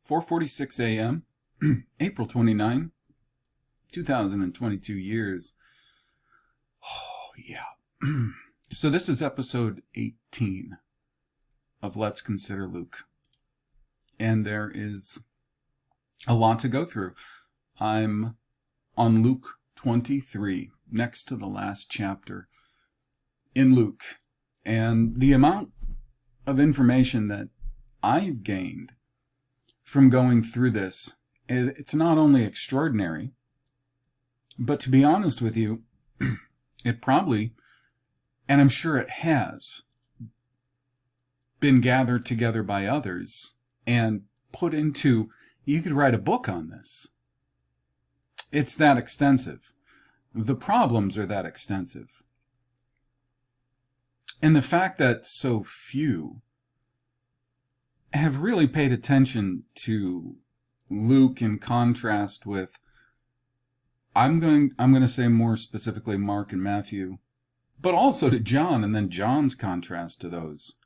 4:46 a.m., April 29, 2022 years. Oh, yeah. So this is episode 18 of Let's Consider Luke. And there is a lot to go through. I'm on Luke 23, next to the last chapter in Luke. And the amount of information that I've gained from going through this, it's not only extraordinary, but to be honest with you, it probably, and I'm sure it has, been gathered together by others and put into, you could write a book on this. It's that extensive. The problems are that extensive. And the fact that so few have really paid attention to Luke in contrast with, I'm going to say more specifically Mark and Matthew, but also to John, and then John's contrast to those.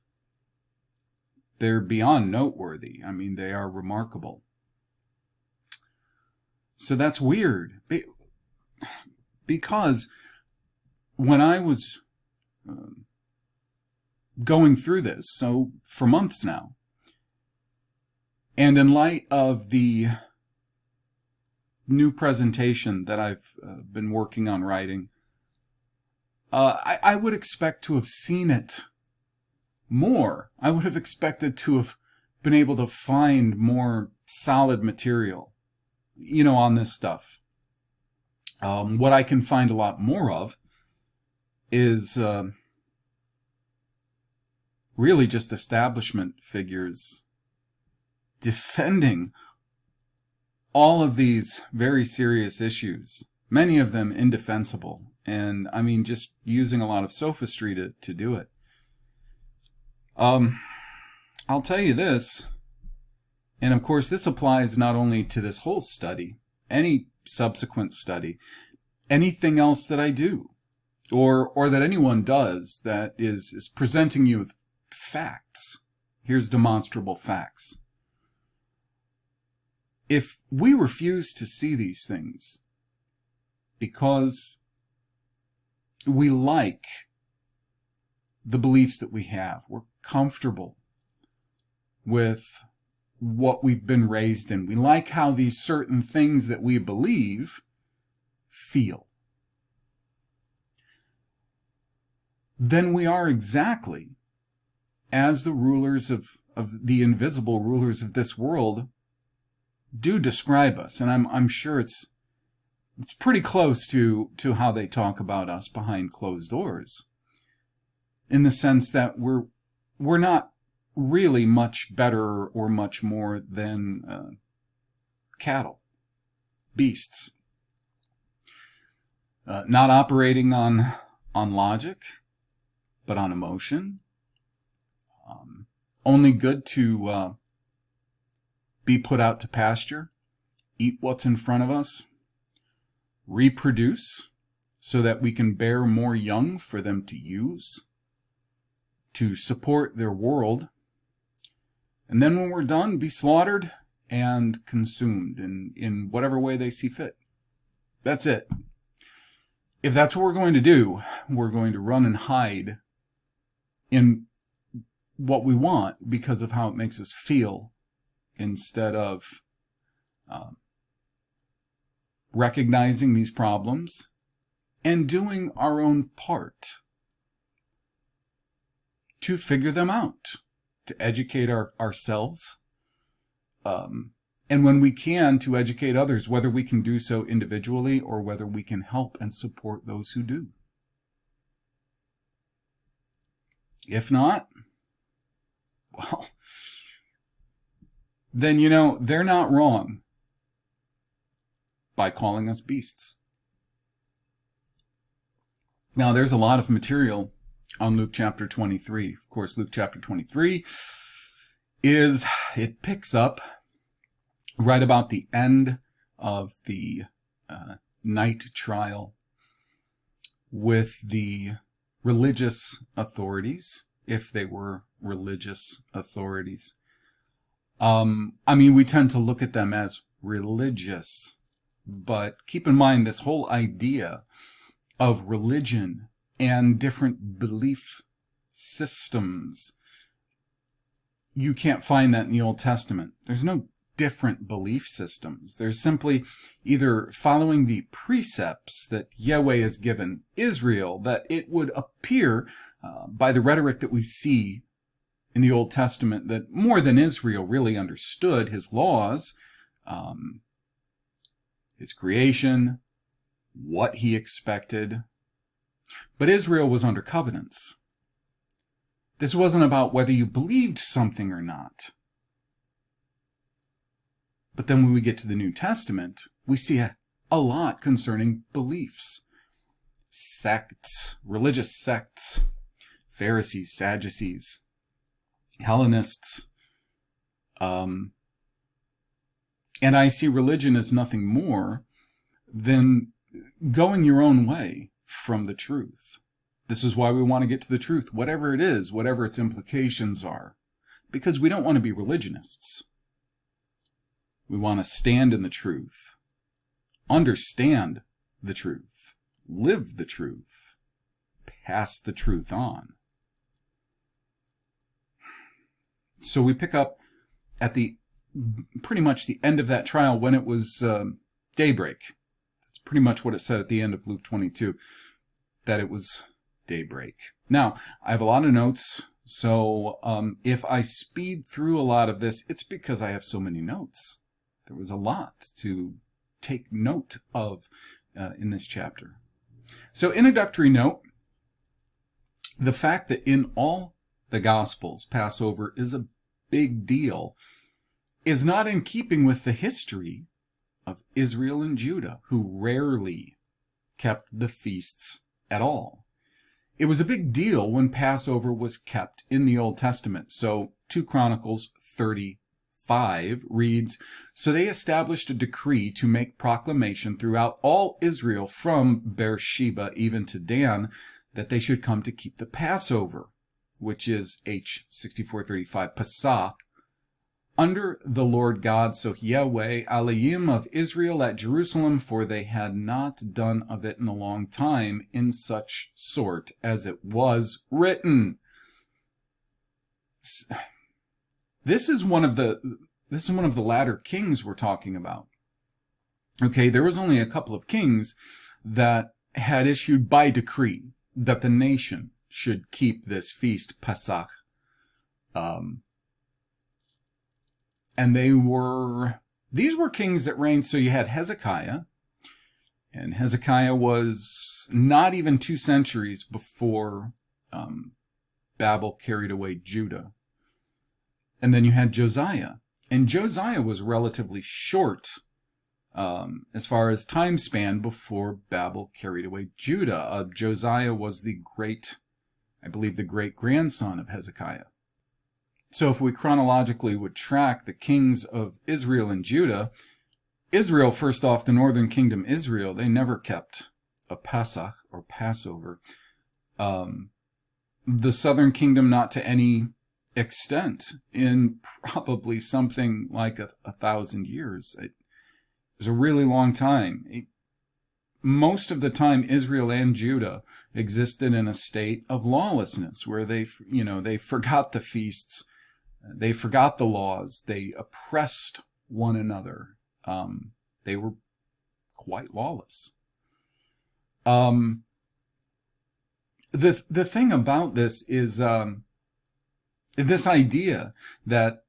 They're beyond noteworthy. I mean, they are remarkable. So that's weird. Because when I was going through this, so for months now, and in light of the new presentation that I've been working on writing, I would expect to have seen it more. I would have expected to have been able to find more solid material, on this stuff. What I can find a lot more of is really just establishment figures defending all of these very serious issues, many of them indefensible, and I mean just using a lot of sophistry to do it. I'll tell you this, and of course this applies not only to this whole study, any subsequent study, anything else that I do, or that anyone does that is presenting you with facts. Here's demonstrable facts. If we refuse to see these things because we like the beliefs that we have, we're comfortable with what we've been raised in, we like how these certain things that we believe feel, then we are exactly as the rulers of the invisible rulers of this world do describe us. And I'm sure it's pretty close to how they talk about us behind closed doors, in the sense that we're not really much better or much more than cattle, beasts, not operating on logic, but on emotion, only good to be put out to pasture, eat what's in front of us, reproduce so that we can bear more young for them to use, to support their world, and then when we're done, be slaughtered and consumed in whatever way they see fit. That's it. If that's what we're going to do, we're going to run and hide in what we want because of how it makes us feel, instead of recognizing these problems and doing our own part to figure them out, to educate ourselves, and when we can, to educate others, whether we can do so individually or whether we can help and support those who do. If not, well, then, they're not wrong by calling us beasts. Now, there's a lot of material on Luke chapter 23. Of course, Luke chapter 23 it picks up right about the end of the night trial with the religious authorities, if they were religious authorities. I mean, we tend to look at them as religious, but keep in mind this whole idea of religion and different belief systems. You can't find that in the Old Testament. There's no different belief systems. There's simply either following the precepts that Yahweh has given Israel, that it would appear by the rhetoric that we see in the Old Testament that more than Israel really understood his laws, his creation, what he expected. But Israel was under covenants. This wasn't about whether you believed something or not. But then when we get to the New Testament, we see a lot concerning beliefs. Sects, religious sects, Pharisees, Sadducees, Hellenists. And I see religion as nothing more than going your own way from the truth. This is why we want to get to the truth, whatever it is, whatever its implications are, because we don't want to be religionists. We want to stand in the truth, understand the truth, live the truth, pass the truth on. So we pick up at the pretty much the end of that trial when it was daybreak. That's pretty much what it said at the end of Luke 22, that it was daybreak. Now, I have a lot of notes, so if I speed through a lot of this, it's because I have so many notes. There was a lot to take note of in this chapter. So, introductory note, the fact that in all the Gospels, Passover is a big deal is not in keeping with the history of Israel and Judah, who rarely kept the feasts at all. It was a big deal when Passover was kept in the Old Testament. So 2 Chronicles 35 reads, "So they established a decree to make proclamation throughout all Israel from Beersheba even to Dan, that they should come to keep the Passover," which is H 6435, Pesach, "under the Lord God, so Yahweh, Elohim of Israel at Jerusalem, for they had not done of it in a long time, in such sort as it was written." This is one of the latter kings we're talking about. Okay, there was only a couple of kings that had issued by decree that the nation should keep this feast, Pesach. And these were kings that reigned. So you had Hezekiah, and Hezekiah was not even 2 centuries before Babel carried away Judah. And then you had Josiah, and Josiah was relatively short as far as time span before Babel carried away Judah. Josiah was the great-grandson of Hezekiah. So if we chronologically would track the kings of Israel and Judah, Israel, first off, the northern kingdom Israel, they never kept a Pesach or Passover. The southern kingdom, not to any extent, in probably something like 1,000 years. It was a really long time. Most of the time, Israel and Judah existed in a state of lawlessness, where they forgot the feasts, they forgot the laws, they oppressed one another. They were quite lawless. The thing about this is this idea that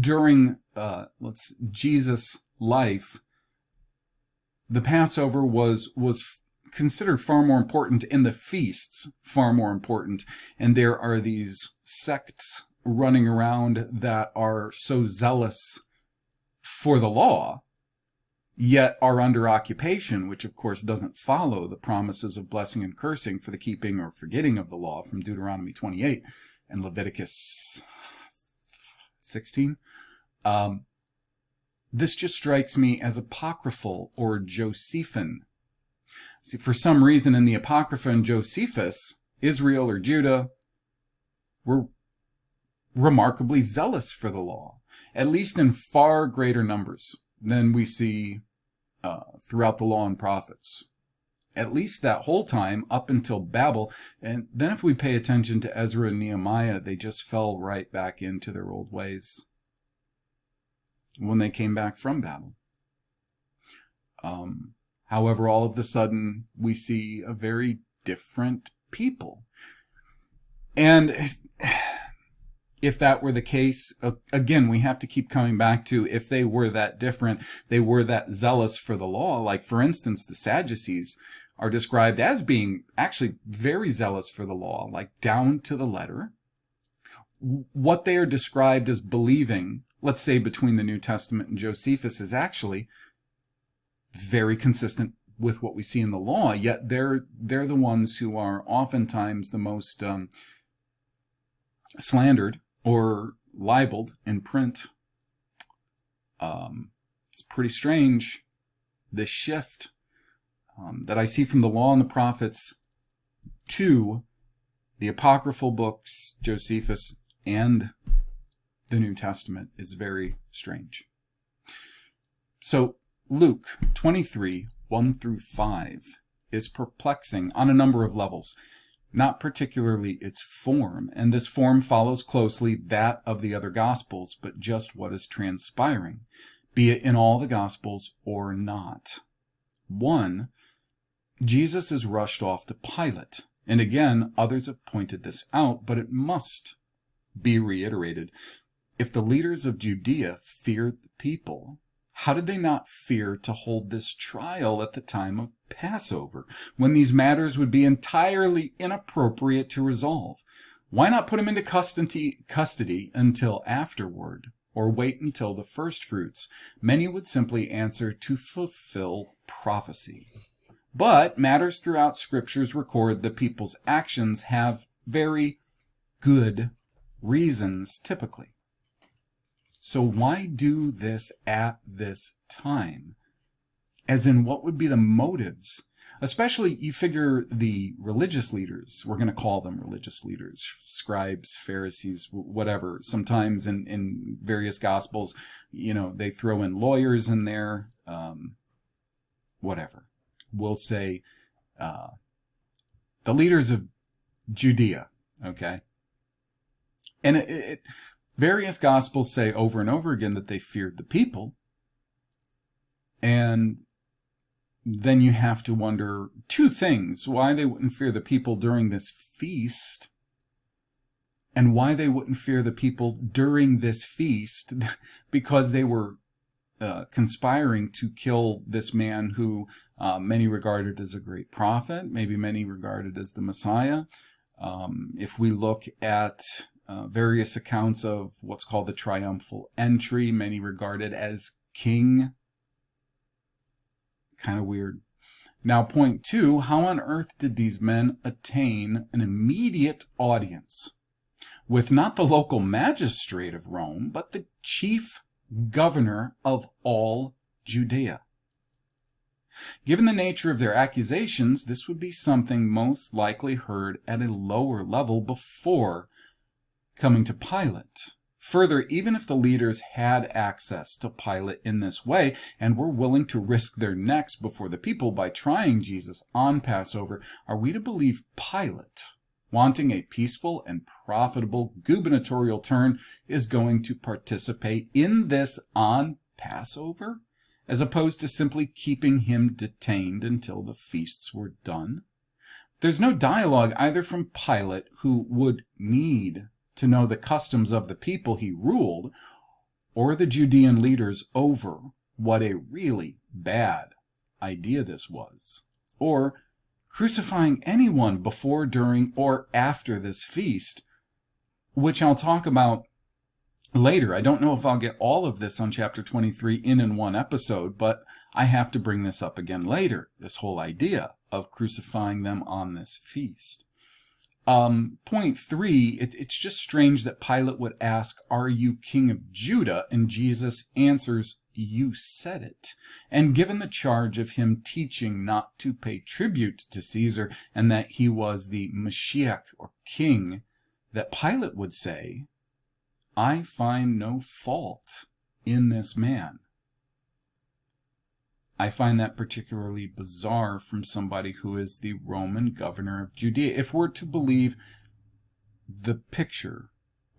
during Jesus' life, the Passover was considered far more important, and the feasts far more important. And there are these sects running around that are so zealous for the law, yet are under occupation, which of course doesn't follow the promises of blessing and cursing for the keeping or forgetting of the law from Deuteronomy 28 and Leviticus 16. This just strikes me as apocryphal or Josephine. See, for some reason in the Apocrypha and Josephus, Israel or Judah were remarkably zealous for the law, at least in far greater numbers than we see throughout the law and prophets. At least that whole time up until Babel. And then if we pay attention to Ezra and Nehemiah, they just fell right back into their old ways when they came back from Babel. However, all of a sudden, we see a very different people. And if that were the case, again, we have to keep coming back to if they were that different, they were that zealous for the law. Like, for instance, the Sadducees are described as being actually very zealous for the law, like down to the letter. What they are described as believing, let's say between the New Testament and Josephus, is actually very consistent with what we see in the law, yet they're the ones who are oftentimes the most slandered or libeled in print. It's pretty strange, this shift that I see from the law and the prophets to the apocryphal books, Josephus, and the New Testament is very strange. So Luke 23, 1 through 5 is perplexing on a number of levels, not particularly its form, and this form follows closely that of the other Gospels, but just what is transpiring, be it in all the Gospels or not. 1, Jesus is rushed off to Pilate, and again, others have pointed this out, but it must be reiterated. If the leaders of Judea feared the people, how did they not fear to hold this trial at the time of Passover, when these matters would be entirely inappropriate to resolve? Why not put him into custody until afterward, or wait until the first fruits? Many would simply answer, to fulfill prophecy. But matters throughout scriptures record the people's actions have very good reasons, typically. So why do this at this time? As in, what would be the motives? Especially, you figure the religious leaders, we're going to call them religious leaders, scribes, Pharisees, whatever. Sometimes in various Gospels, they throw in lawyers in there, whatever. We'll say the leaders of Judea, okay? And various Gospels say over and over again that they feared the people. And then you have to wonder two things: why they wouldn't fear the people during this feast, and why they wouldn't fear the people during this feast because they were conspiring to kill this man who many regarded as a great prophet, maybe many regarded as the Messiah. If we look at various accounts of what's called the triumphal entry, many regarded as king. Kind of weird. Now, point 2, how on earth did these men attain an immediate audience with not the local magistrate of Rome, but the chief governor of all Judea? Given the nature of their accusations, this would be something most likely heard at a lower level before coming to Pilate. Further, even if the leaders had access to Pilate in this way and were willing to risk their necks before the people by trying Jesus on Passover, are we to believe Pilate, wanting a peaceful and profitable gubernatorial turn, is going to participate in this on Passover, as opposed to simply keeping him detained until the feasts were done? There's no dialogue either from Pilate, who would need to know the customs of the people he ruled, or the Judean leaders over what a really bad idea this was, or crucifying anyone before, during, or after this feast, which I'll talk about later. I don't know if I'll get all of this on chapter 23 in one episode, but I have to bring this up again later, this whole idea of crucifying them on this feast. Point 3, it's just strange that Pilate would ask, "Are you king of Judah?" And Jesus answers, "You said it." And given the charge of him teaching not to pay tribute to Caesar and that he was the Mashiach or king, that Pilate would say, I find no fault in this man. I find that particularly bizarre from somebody who is the Roman governor of Judea. If we're to believe the picture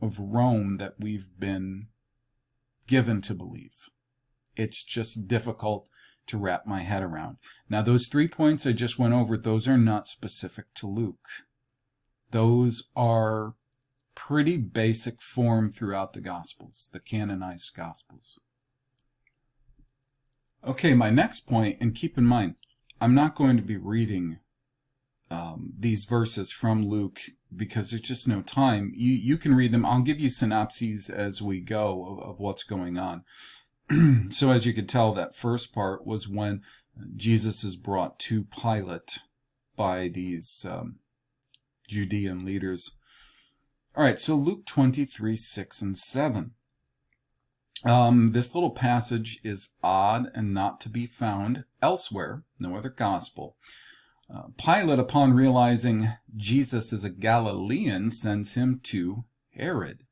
of Rome that we've been given to believe, it's just difficult to wrap my head around. Now, those 3 points I just went over, those are not specific to Luke. Those are pretty basic form throughout the Gospels, the canonized Gospels. Okay, my next point, and keep in mind, I'm not going to be reading these verses from Luke because there's just no time. You can read them. I'll give you synopses as we go of what's going on. So as you could tell, that first part was when Jesus is brought to Pilate by these Judean leaders. All right, so Luke 23, 6 and 7. This little passage is odd and not to be found elsewhere, no other gospel. Pilate, upon realizing Jesus is a Galilean, sends him to Herod.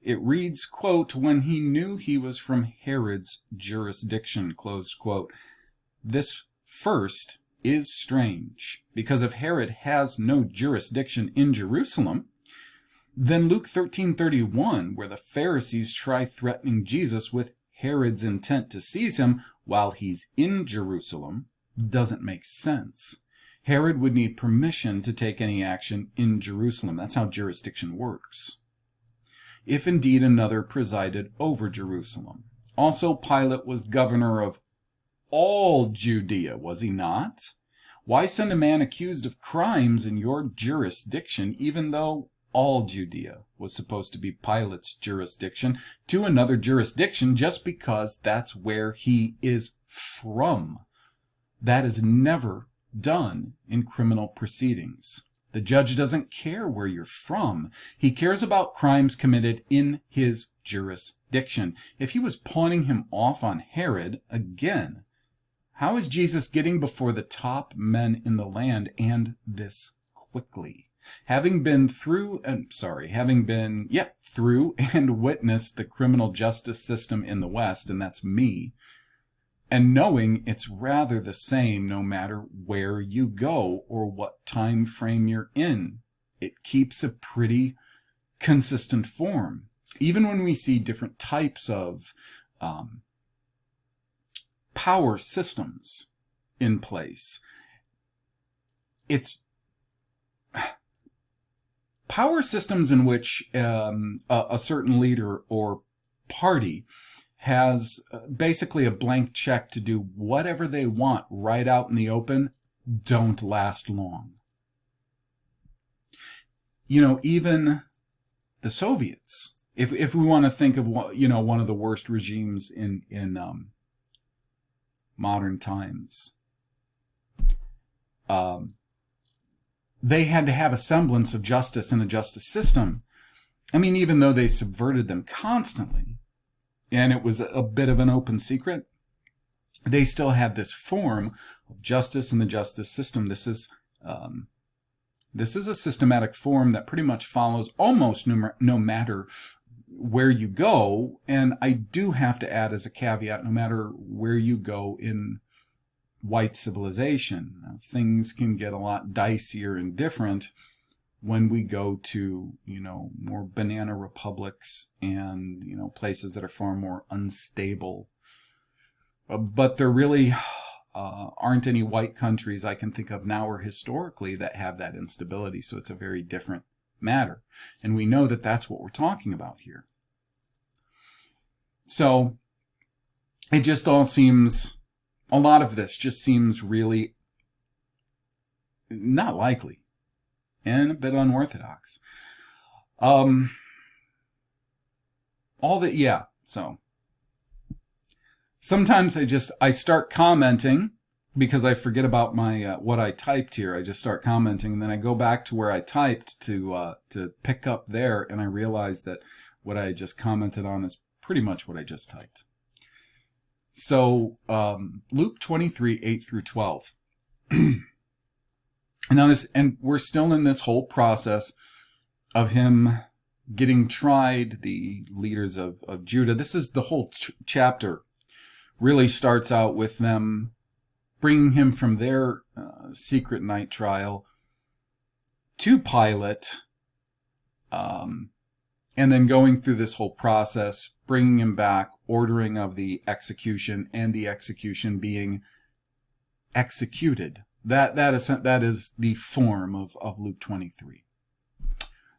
It reads, quote, when he knew he was from Herod's jurisdiction, closed quote. This first is strange, because if Herod has no jurisdiction in Jerusalem, then Luke 13:31, where the Pharisees try threatening Jesus with Herod's intent to seize him while he's in Jerusalem, doesn't make sense. Herod would need permission to take any action in Jerusalem. That's how jurisdiction works. If indeed another presided over Jerusalem. Also, Pilate was governor of all Judea, was he not? Why send a man accused of crimes in your jurisdiction, even though all Judea was supposed to be Pilate's jurisdiction, to another jurisdiction just because that's where he is from? That is never done in criminal proceedings. The judge doesn't care where you're from. He cares about crimes committed in his jurisdiction. If he was pawning him off on Herod, again, how is Jesus getting before the top men in the land, and this quickly? Having been through and witnessed the criminal justice system in the West, and that's me, and knowing it's rather the same no matter where you go or what time frame you're in. It keeps a pretty consistent form. Even when we see different types of power systems in place, it's power systems in which a certain leader or party has basically a blank check to do whatever they want right out in the open, don't last long. You know, even the Soviets, if we want to think of one of the worst regimes in modern times, they had to have a semblance of justice and a justice system. I mean, even though they subverted them constantly, and it was a bit of an open secret, they still had this form of justice and the justice system. This is a systematic form that pretty much follows almost no matter where you go. And I do have to add as a caveat, no matter where you go in white civilization, things can get a lot dicier and different when we go to, more banana republics and, places that are far more unstable. But there really aren't any white countries I can think of now or historically that have that instability. So it's a very different matter. And we know that that's what we're talking about here. So it just all seems, a lot of this just seems really not likely and a bit unorthodox. So sometimes I start commenting because I forget about my what I typed here. I just start commenting, and then I go back to where I typed to pick up there, and I realize that what I just commented on is pretty much what I just typed. So Luke 23, 8 through 12. Now and we're still in this whole process of him getting tried, the leaders of Judah. This is the whole chapter really starts out with them bringing him from their secret night trial to Pilate, and then going through this whole process, bringing him back, ordering of the execution, and the execution being executed. That is the form of Luke 23.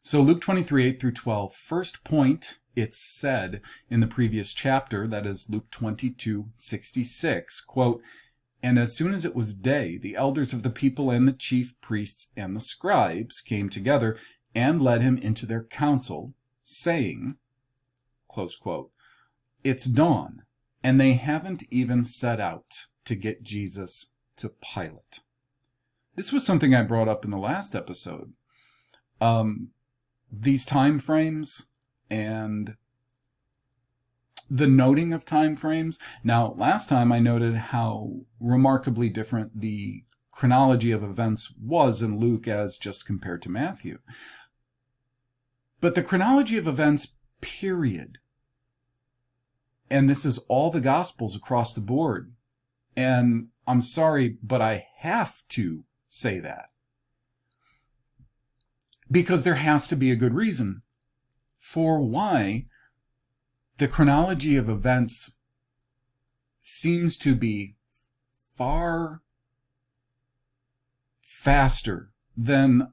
So Luke 23, 8 through 12, first point, it's said in the previous chapter, that is Luke 22, 66, quote, "And as soon as it was day, the elders of the people and the chief priests and the scribes came together and led him into their council, saying," close quote, "It's dawn, and they haven't even set out to get Jesus to Pilate." This was something I brought up in the last episode. These time frames and the noting of time frames. Now, last time I noted how remarkably different the chronology of events was in Luke as just compared to Matthew. But the chronology of events, period. And this is all the Gospels across the board. And I'm sorry, but I have to say that. Because there has to be a good reason for why the chronology of events seems to be far faster than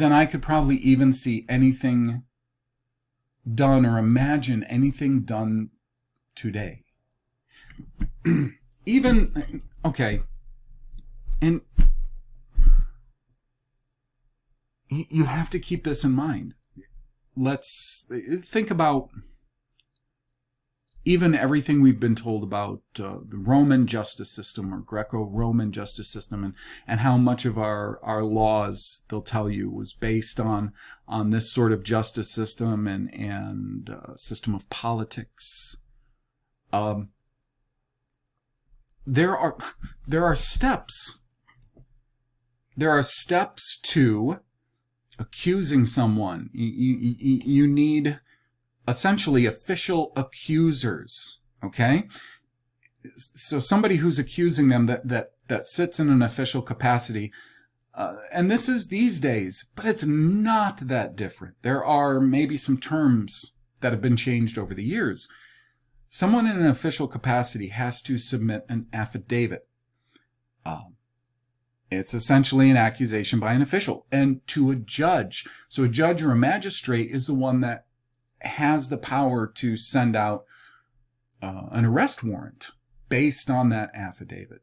I could probably even see anything done or imagine anything done today. Even, okay, and you have to keep this in mind. Let's think about even everything we've been told about the Roman justice system or Greco-Roman justice system, and how much of our laws, they'll tell you, was based on this sort of justice system and system of politics. There are steps. There are steps to accusing someone. You need essentially official accusers, okay? So somebody who's accusing them that sits in an official capacity, and this is these days, but it's not that different. There are maybe some terms that have been changed over the years. Someone in an official capacity has to submit an affidavit. It's essentially an accusation by an official and to a judge. So a judge or a magistrate is the one that has the power to send out an arrest warrant based on that affidavit.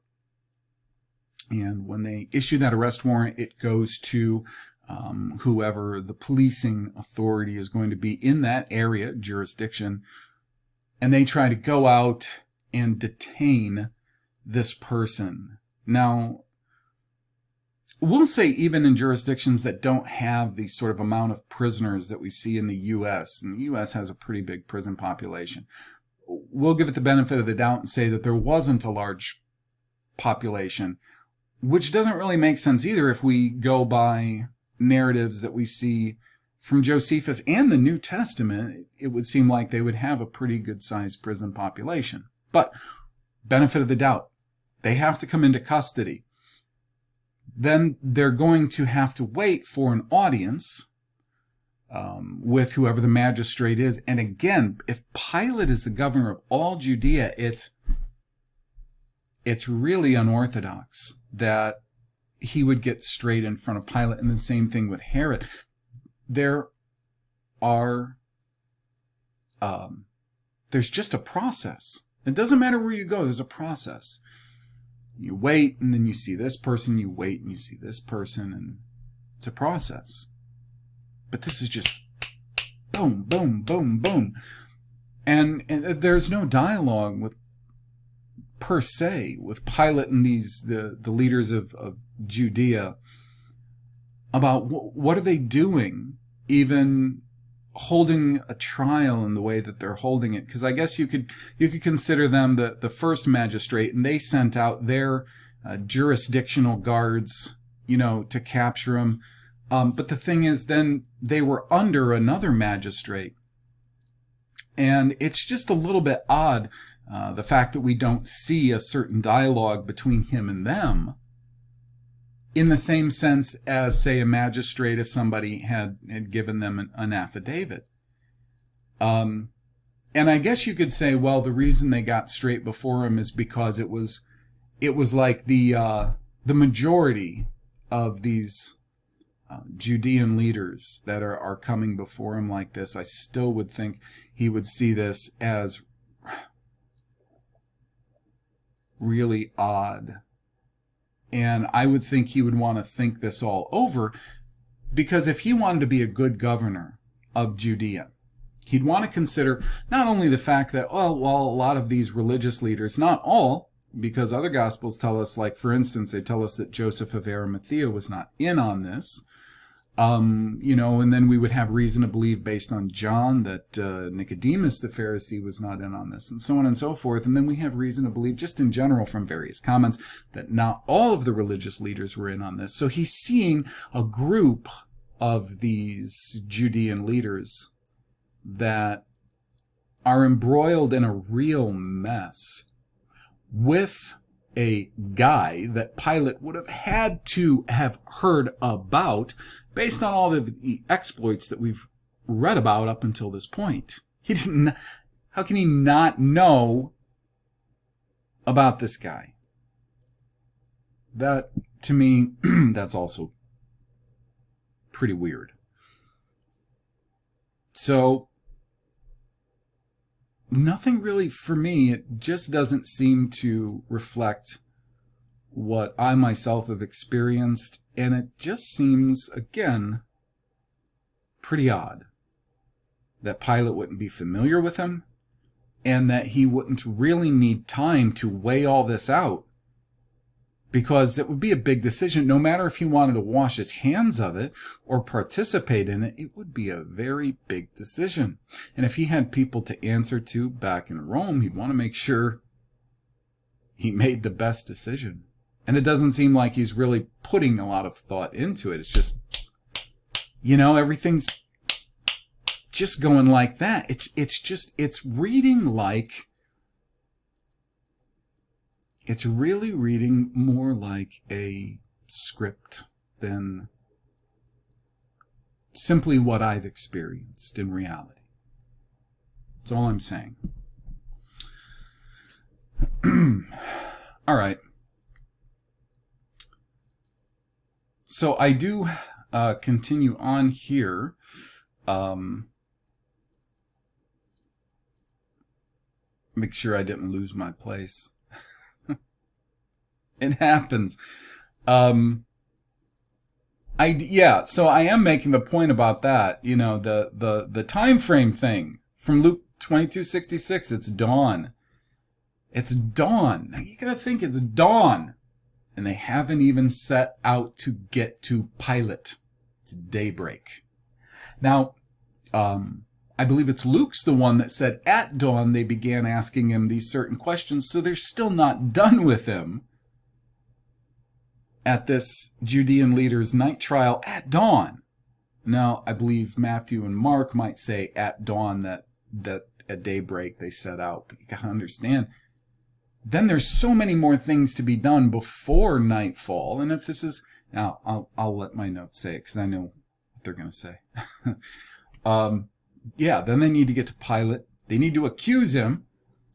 And when they issue that arrest warrant, it goes to whoever the policing authority is going to be in that area, jurisdiction, and they try to go out and detain this person. Now, we'll say even in jurisdictions that don't have the sort of amount of prisoners that we see in the U.S., and the U.S. has a pretty big prison population, we'll give it the benefit of the doubt and say that there wasn't a large population, which doesn't really make sense either if we go by narratives that we see from Josephus and the New Testament. It would seem like they would have a pretty good-sized prison population. But benefit of the doubt, they have to come into custody. Then they're going to have to wait for an audience with whoever the magistrate is. And again, if Pilate is the governor of all Judea, it's really unorthodox that he would get straight in front of Pilate. And the same thing with Herod. There are, there's just a process. It doesn't matter where you go, there's a process. You wait, and then you see this person, you wait, and you see this person, and it's a process. But this is just boom, boom, boom, boom. And there's no dialogue with, per se, with Pilate and the leaders of Judea about what are they doing, even holding a trial in the way that they're holding it. Because I guess you could consider them the first magistrate, and they sent out their jurisdictional guards, to capture him. But the thing is, then they were under another magistrate. And it's just a little bit odd, the fact that we don't see a certain dialogue between him and them, in the same sense as, say, a magistrate if somebody had given them an affidavit. And I guess you could say, well, the reason they got straight before him is because it was like the majority of these Judean leaders that are coming before him like this. I still would think he would see this as really odd. And I would think he would want to think this all over, because if he wanted to be a good governor of Judea, he'd want to consider not only the fact that, well, a lot of these religious leaders, not all, because other Gospels tell us, like, for instance, they tell us that Joseph of Arimathea was not in on this. And then we would have reason to believe, based on John, that Nicodemus the Pharisee was not in on this, and so on and so forth. And then we have reason to believe, just in general from various comments, that not all of the religious leaders were in on this. So he's seeing a group of these Judean leaders that are embroiled in a real mess with a guy that Pilate would have had to have heard about based on all the exploits that we've read about up until this point. How can he not know about this guy? That, to me, that's also pretty weird. So, nothing really, for me, it just doesn't seem to reflect what I myself have experienced, and it just seems, again, pretty odd that Pilate wouldn't be familiar with him, and that he wouldn't really need time to weigh all this out, because it would be a big decision. No matter if he wanted to wash his hands of it or participate in it, it would be a very big decision. And if he had people to answer to back in Rome, he'd want to make sure he made the best decision. And it doesn't seem like he's really putting a lot of thought into it. It's just, everything's just going like that. It's reading like, it's really reading more like a script than simply what I've experienced in reality. That's all I'm saying. All right. So I do continue on here. Make sure I didn't lose my place. It happens. So I am making the point about that. The time frame thing from Luke 22:66. It's dawn. It's dawn. Now you gotta think it's dawn. And they haven't even set out to get to Pilate. It's daybreak. Now, I believe it's Luke's the one that said at dawn they began asking him these certain questions, so they're still not done with him at this Judean leader's night trial at dawn. Now, I believe Matthew and Mark might say at dawn that at daybreak they set out, but you gotta understand, then there's so many more things to be done before nightfall. And if this is, now I'll let my notes say it because I know what they're going to say. Then they need to get to Pilate. They need to accuse him,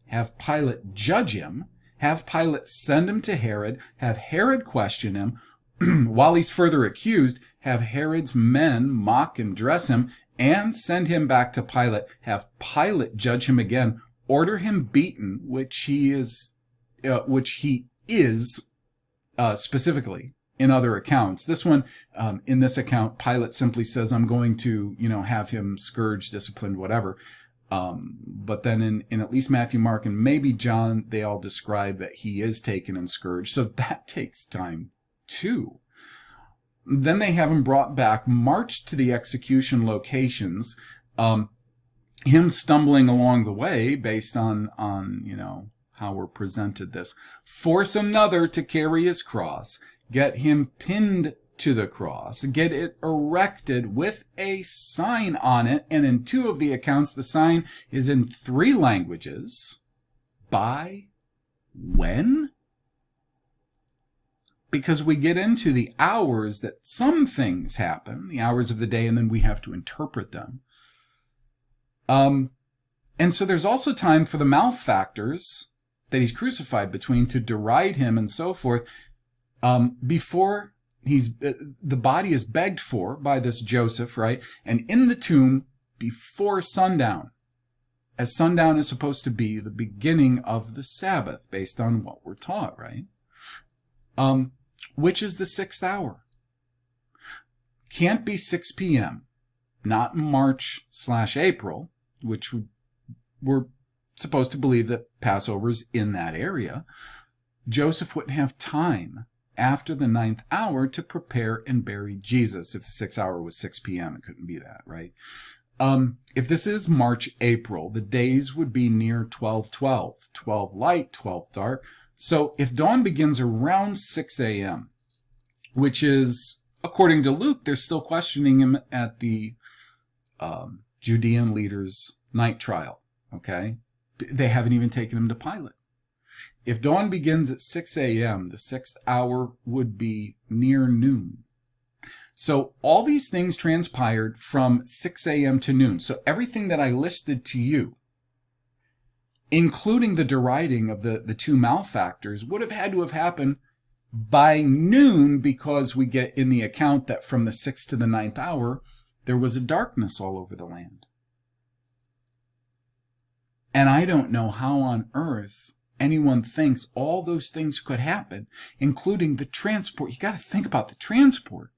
have Pilate judge him, have Pilate send him to Herod, have Herod question him. While he's further accused, have Herod's men mock and dress him and send him back to Pilate, have Pilate judge him again, order him beaten, which he is specifically in other accounts. This one, in this account, Pilate simply says, I'm going to, have him scourged, disciplined, whatever. But then in at least Matthew, Mark, and maybe John, they all describe that he is taken and scourged. So that takes time too. Then they have him brought back, marched to the execution locations, him stumbling along the way based on how we're presented this. Force another to carry his cross. Get him pinned to the cross, get it erected with a sign on it, and in 2 of the accounts, the sign is in 3 languages. By when? Because we get into the hours that some things happen, the hours of the day, and then we have to interpret them. And so there's also time for the malefactors that he's crucified between to deride him and so forth, before the body is begged for by this Joseph, right? And in the tomb before sundown, as sundown is supposed to be the beginning of the Sabbath, based on what we're taught, right? Which is the 6th hour. Can't be 6 p.m., not March/April, which we're supposed to believe that Passover's in that area. Joseph wouldn't have time after the 9th hour to prepare and bury Jesus. If the 6th hour was 6 p.m., it couldn't be that, right? If this is March, April, the days would be near 12:12, 12 light, 12 dark. So if dawn begins around 6 a.m., which is, according to Luke, they're still questioning him at the Judean leaders' night trial, okay? They haven't even taken him to Pilate. If dawn begins at 6 a.m., the 6th hour would be near noon. So all these things transpired from 6 a.m. to noon. So everything that I listed to you, including the deriding of the 2 malefactors, would have had to have happened by noon, because we get in the account that from the 6th to the 9th hour, there was a darkness all over the land. And I don't know how on earth anyone thinks all those things could happen, including the transport. You got to think about the transport.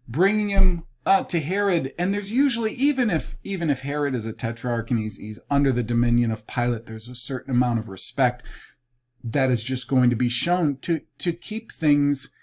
Bringing him to Herod, and there's usually, even if Herod is a tetrarch and he's under the dominion of Pilate, there's a certain amount of respect that is just going to be shown to keep things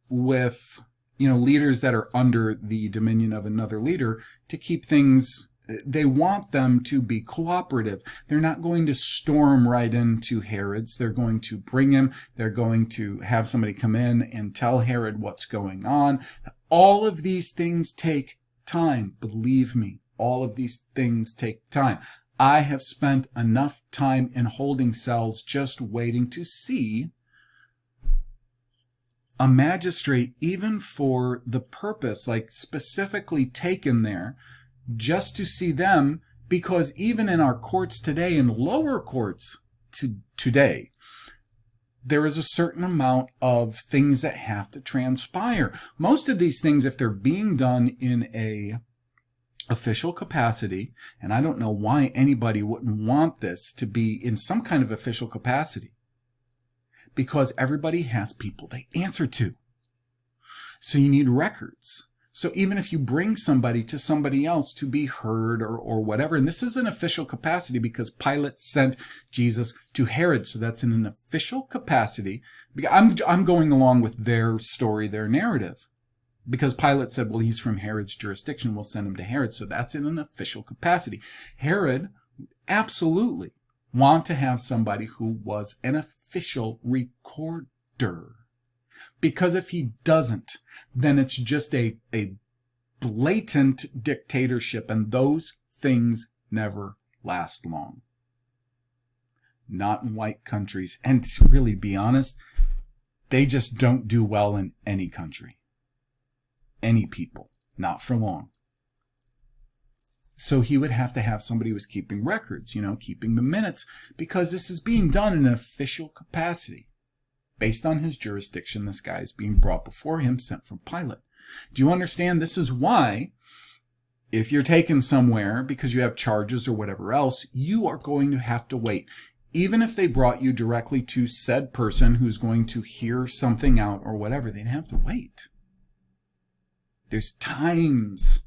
with leaders that are under the dominion of another leader, to keep things. They want them to be cooperative. They're not going to storm right into Herod's. They're going to bring him. They're going to have somebody come in and tell Herod what's going on. All of these things take time. Believe me, all of these things take time. I have spent enough time in holding cells just waiting to see a magistrate, even for the purpose, like specifically taken there, just to see them, because even in our courts today, in lower courts today, there is a certain amount of things that have to transpire. Most of these things, if they're being done in a official capacity, and I don't know why anybody wouldn't want this to be in some kind of official capacity, because everybody has people they answer to. So you need records. So even if you bring somebody to somebody else to be heard or whatever, and this is an official capacity because Pilate sent Jesus to Herod, so that's in an official capacity. I'm going along with their story, their narrative, because Pilate said, well, he's from Herod's jurisdiction, we'll send him to Herod, so that's in an official capacity. Herod absolutely want to have somebody who was an official recorder. Because if he doesn't, then it's just a blatant dictatorship, and those things never last long. Not in white countries. And to really be honest, they just don't do well in any country. Any people. Not for long. So he would have to have somebody who was keeping records, keeping the minutes, because this is being done in an official capacity. Based on his jurisdiction, this guy is being brought before him, sent from Pilate. Do you understand? This is why, if you're taken somewhere because you have charges or whatever else, you are going to have to wait. Even if they brought you directly to said person who's going to hear something out or whatever, they'd have to wait. There's times.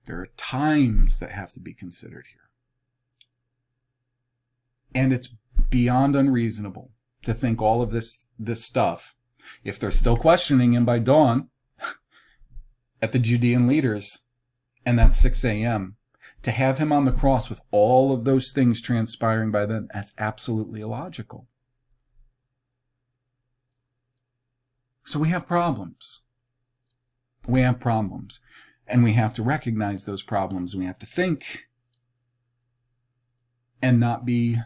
There are times that have to be considered here. And it's beyond unreasonable to think all of this stuff, if they're still questioning him by dawn at the Judean leaders, and that's 6 a.m., to have him on the cross with all of those things transpiring by then, that's absolutely illogical. So we have problems. We have problems. And we have to recognize those problems. We have to think and not be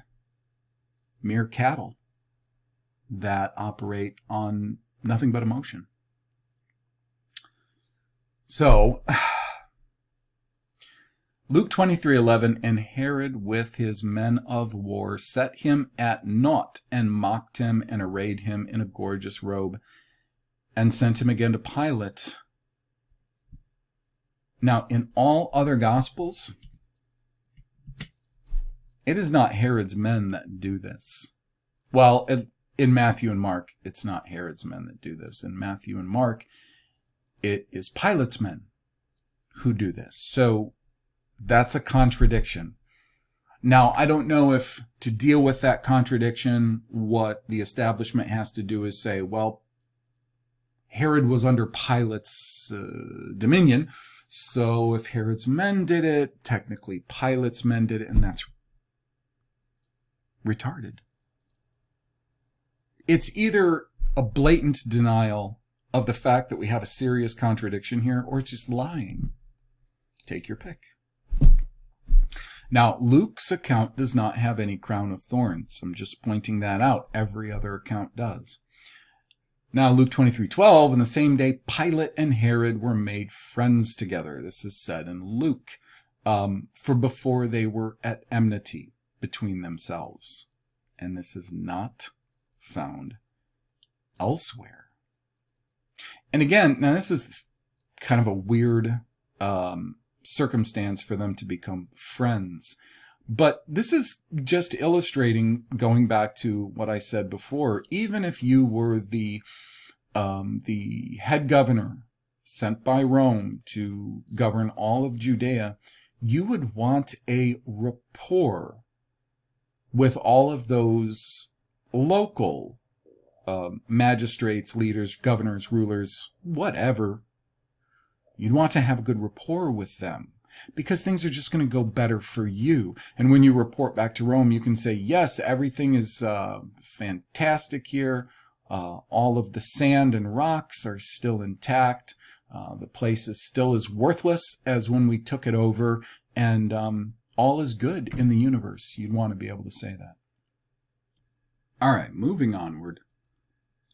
mere cattle that operate on nothing but emotion. So, Luke 23:11, and Herod with his men of war set him at naught and mocked him and arrayed him in a gorgeous robe and sent him again to Pilate. Now, in all other Gospels, it is not Herod's men that do this. Well, in Matthew and Mark, it's not Herod's men that do this. In Matthew and Mark, it is Pilate's men who do this. So that's a contradiction. Now, I don't know if to deal with that contradiction, what the establishment has to do is say, well, Herod was under Pilate's dominion, so if Herod's men did it, technically Pilate's men did it, and that's retarded. It's either a blatant denial of the fact that we have a serious contradiction here, or it's just lying. Take your pick. Now, Luke's account does not have any crown of thorns. I'm just pointing that out. Every other account does. Now, Luke 23:12, in the same day, Pilate and Herod were made friends together. This is said in Luke, for before they were at enmity between themselves. And this is not found elsewhere. And again, now this is kind of a weird circumstance for them to become friends. But this is just illustrating, going back to what I said before, even if you were the head governor sent by Rome to govern all of Judea, you would want a rapport with all of those local magistrates, leaders, governors, rulers, whatever. You'd want to have a good rapport with them because things are just going to go better for you. And when you report back to Rome, you can say, yes, everything is fantastic here. All of the sand and rocks are still intact. The place is still as worthless as when we took it over. And all is good in the universe. You'd want to be able to say that. All right, moving onward.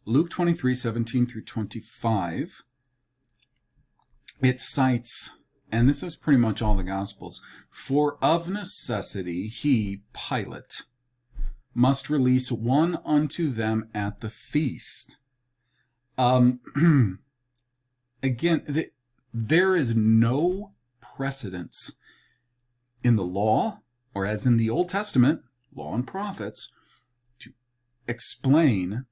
Luke 23:17 through 25. It cites, and this is pretty much all the Gospels, for of necessity he, Pilate, must release one unto them at the feast. Again, there is no precedence in the law, or as in the Old Testament, law and prophets, to explain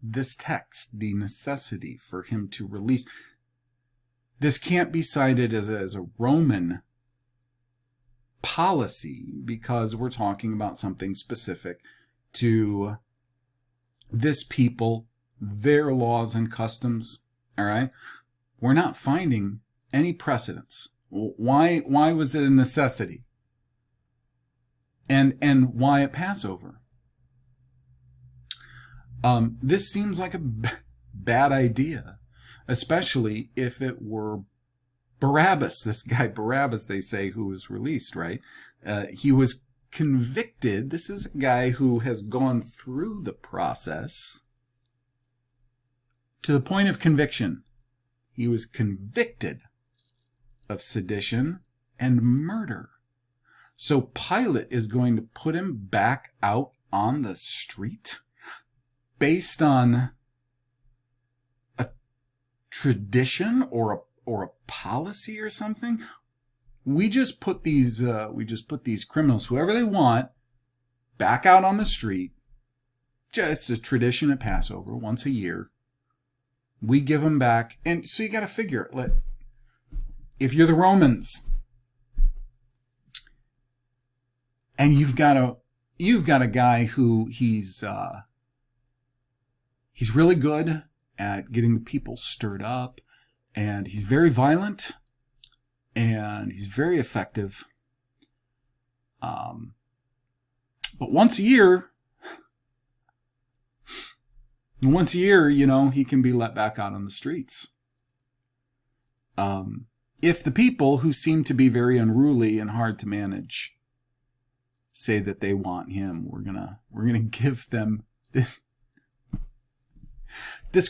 this text, the necessity for him to release. This can't be cited as a Roman policy because we're talking about something specific to this people, their laws and customs. All right? We're not finding any precedents. Why was it a necessity? And why at Passover? This seems like a bad idea, especially if it were Barabbas, this guy Barabbas, they say, who was released, right? He was convicted. This is a guy who has gone through the process to the point of conviction. He was convicted of sedition and murder. So Pilate is going to put him back out on the street based on a tradition or a policy or something. We just put these criminals, whoever they want, back out on the street. It's a tradition at Passover once a year. We give them back, and so you got to figure it. If you're the Romans, and you've got a guy who he's really good at getting the people stirred up, and he's very violent, and he's very effective. But once a year, And once a year, he can be let back out on the streets. If the people who seem to be very unruly and hard to manage say that they want him, we're gonna give them this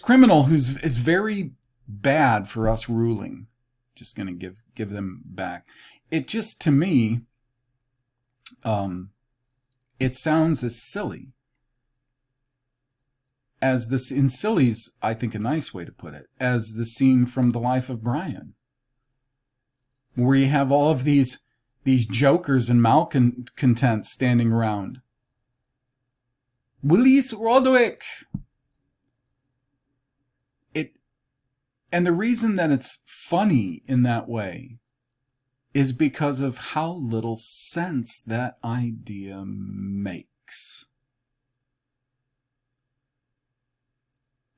criminal is very bad for us ruling. Just gonna give them back. It just, to me, it sounds as silly as this. In silly's, I think, a nice way to put it, as the scene from The Life of Brian, where you have all of these jokers and malcontents standing around. Willis Roderick. And the reason that it's funny in that way is because of how little sense that idea makes.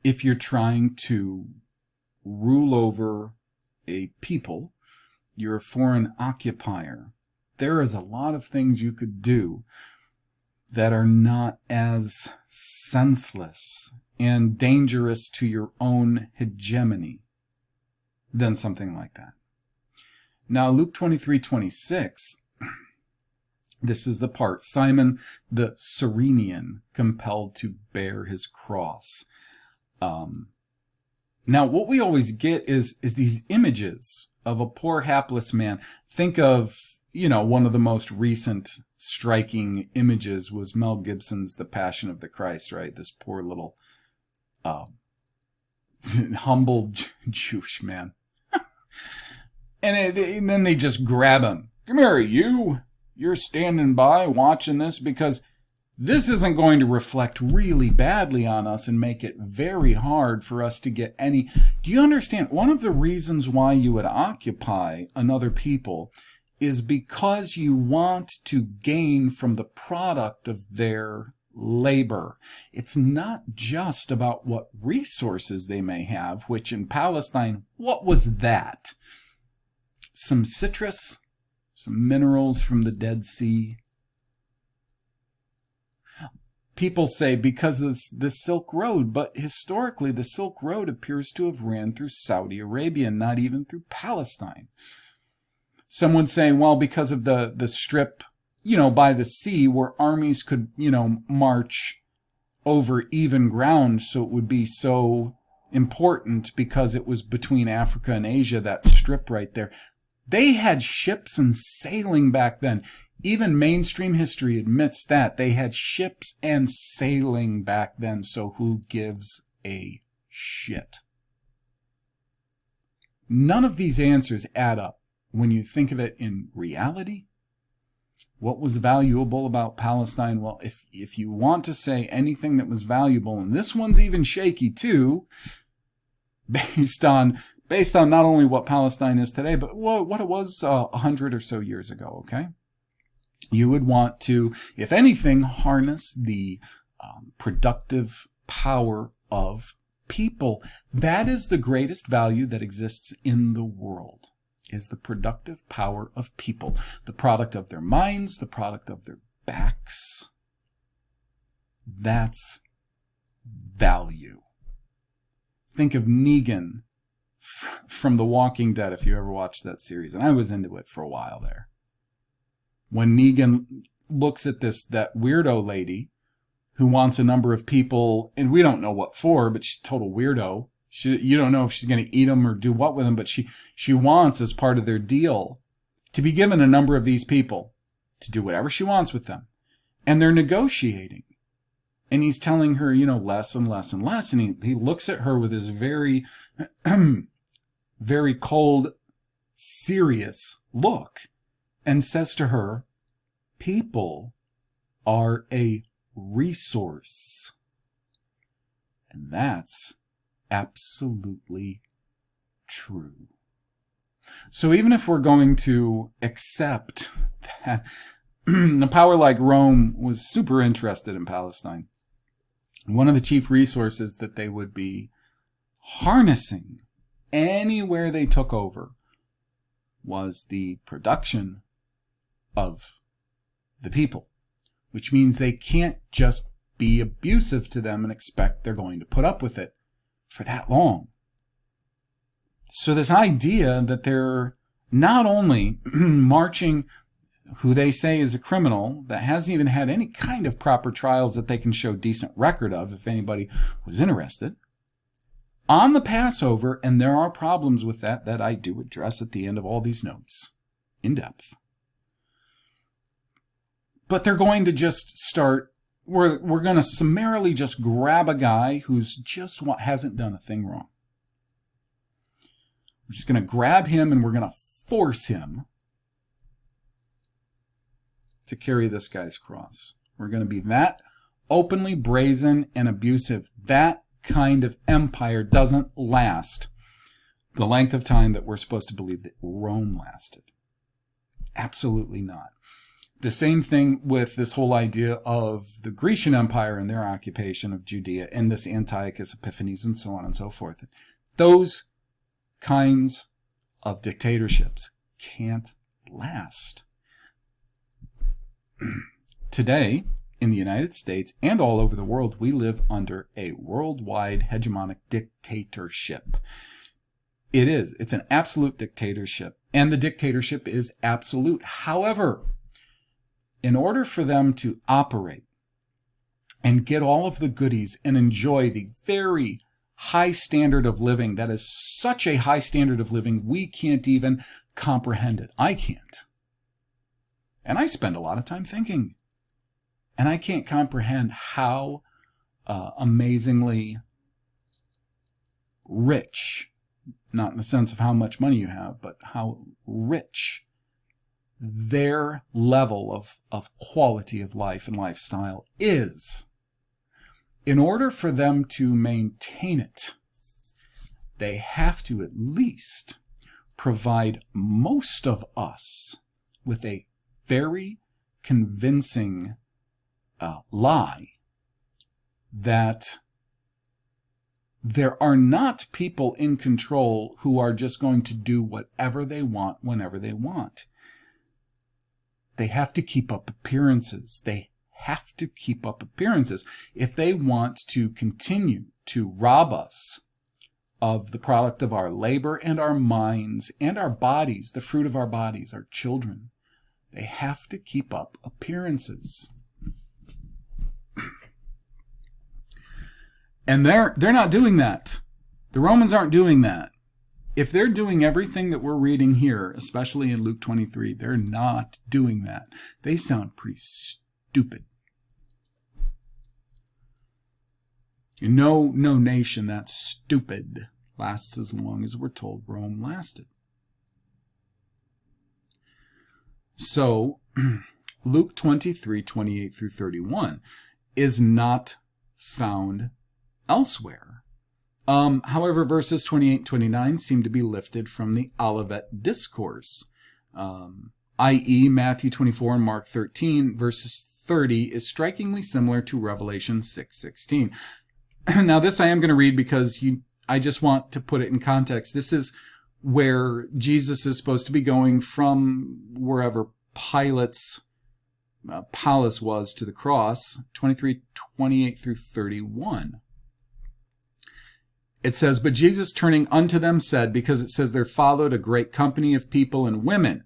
If you're trying to rule over a people, you're a foreign occupier, there is a lot of things you could do that are not as senseless and dangerous to your own hegemony than something like that. Now, Luke 23:26, this is the part, Simon the Cyrenian compelled to bear his cross. Now, what we always get is these images of a poor, hapless man. Think of, one of the most recent striking images was Mel Gibson's The Passion of the Christ, right? This poor little humble Jewish man. And then they just grab him. Come here, you're standing by watching this, because this isn't going to reflect really badly on us and make it very hard for us to get any. Do you understand? One of the reasons why you would occupy another people is because you want to gain from the product of their labor. It's not just about what resources they may have, which in Palestine, what was that? Some citrus, some minerals from the Dead Sea. People say because of the Silk Road, but historically the Silk Road appears to have ran through Saudi Arabia, not even through Palestine. Someone saying, well, because of the strip, by the sea, where armies could, march over even ground, so it would be so important because it was between Africa and Asia, that strip right there. They had ships and sailing back then. Even mainstream history admits that. They had ships and sailing back then, so who gives a shit? None of these answers add up when you think of it in reality. What was valuable about Palestine? Well, if you want to say anything that was valuable, and this one's even shaky too, based on not only what Palestine is today, but what it was 100 or so years ago, okay? You would want to, if anything, harness the productive power of people. That is the greatest value that exists in the world, is the productive power of people. The product of their minds, the product of their backs. That's value. Think of Negan from The Walking Dead, if you ever watched that series. And I was into it for a while there. When Negan looks at that weirdo lady who wants a number of people, and we don't know what for, but she's a total weirdo. You don't know if she's going to eat them or do what with them, but she wants, as part of their deal, to be given a number of these people to do whatever she wants with them. And they're negotiating. And he's telling her, less and less and less. And he looks at her with his very, very cold, serious look and says to her, people are a resource. And that's absolutely true. So even if we're going to accept that a power like Rome was super interested in Palestine, one of the chief resources that they would be harnessing anywhere they took over was the production of the people, which means they can't just be abusive to them and expect they're going to put up with it for that long. So this idea that they're not only marching who they say is a criminal that hasn't even had any kind of proper trials that they can show decent record of, if anybody was interested, on the Passover, and there are problems with that I do address at the end of all these notes in depth. But they're going to just start, we're going to summarily just grab a guy who's just hasn't done a thing wrong. We're just going to grab him and we're going to force him to carry this guy's cross. We're going to be that openly brazen and abusive. That kind of empire doesn't last the length of time that we're supposed to believe that Rome lasted. Absolutely not. The same thing with this whole idea of the Grecian Empire and their occupation of Judea and this Antiochus Epiphanes and so on and so forth. Those kinds of dictatorships can't last. Today, in the United States and all over the world, we live under a worldwide hegemonic dictatorship. It is. It's an absolute dictatorship, and the dictatorship is absolute. However, in order for them to operate and get all of the goodies and enjoy the very high standard of living that is such a high standard of living, we can't even comprehend it. I can't. And I spend a lot of time thinking. And I can't comprehend how amazingly rich, not in the sense of how much money you have, but how rich their level of quality of life and lifestyle is. In order for them to maintain it, they have to at least provide most of us with a very convincing lie that there are not people in control who are just going to do whatever they want whenever they want. They have to keep up appearances. They have to keep up appearances if they want to continue to rob us of the product of our labor and our minds and our bodies, the fruit of our bodies, our children. They have to keep up appearances. And they're not doing that. The Romans aren't doing that. If they're doing everything that we're reading here, especially in Luke 23, they're not doing that. They sound pretty stupid. No nation that's stupid lasts as long as we're told Rome lasted. So, Luke 23, 28 through 31 is not found elsewhere. However, verses 28 29 seem to be lifted from the Olivet Discourse, i.e. Matthew 24 and Mark 13, verses 30 is strikingly similar to Revelation 6:16. Now, this I am going to read because I just want to put it in context. This is where Jesus is supposed to be going from wherever Pilate's palace was to the cross, 23, 28 through 31. It says, "But Jesus turning unto them said," because it says there followed a great company of people and women,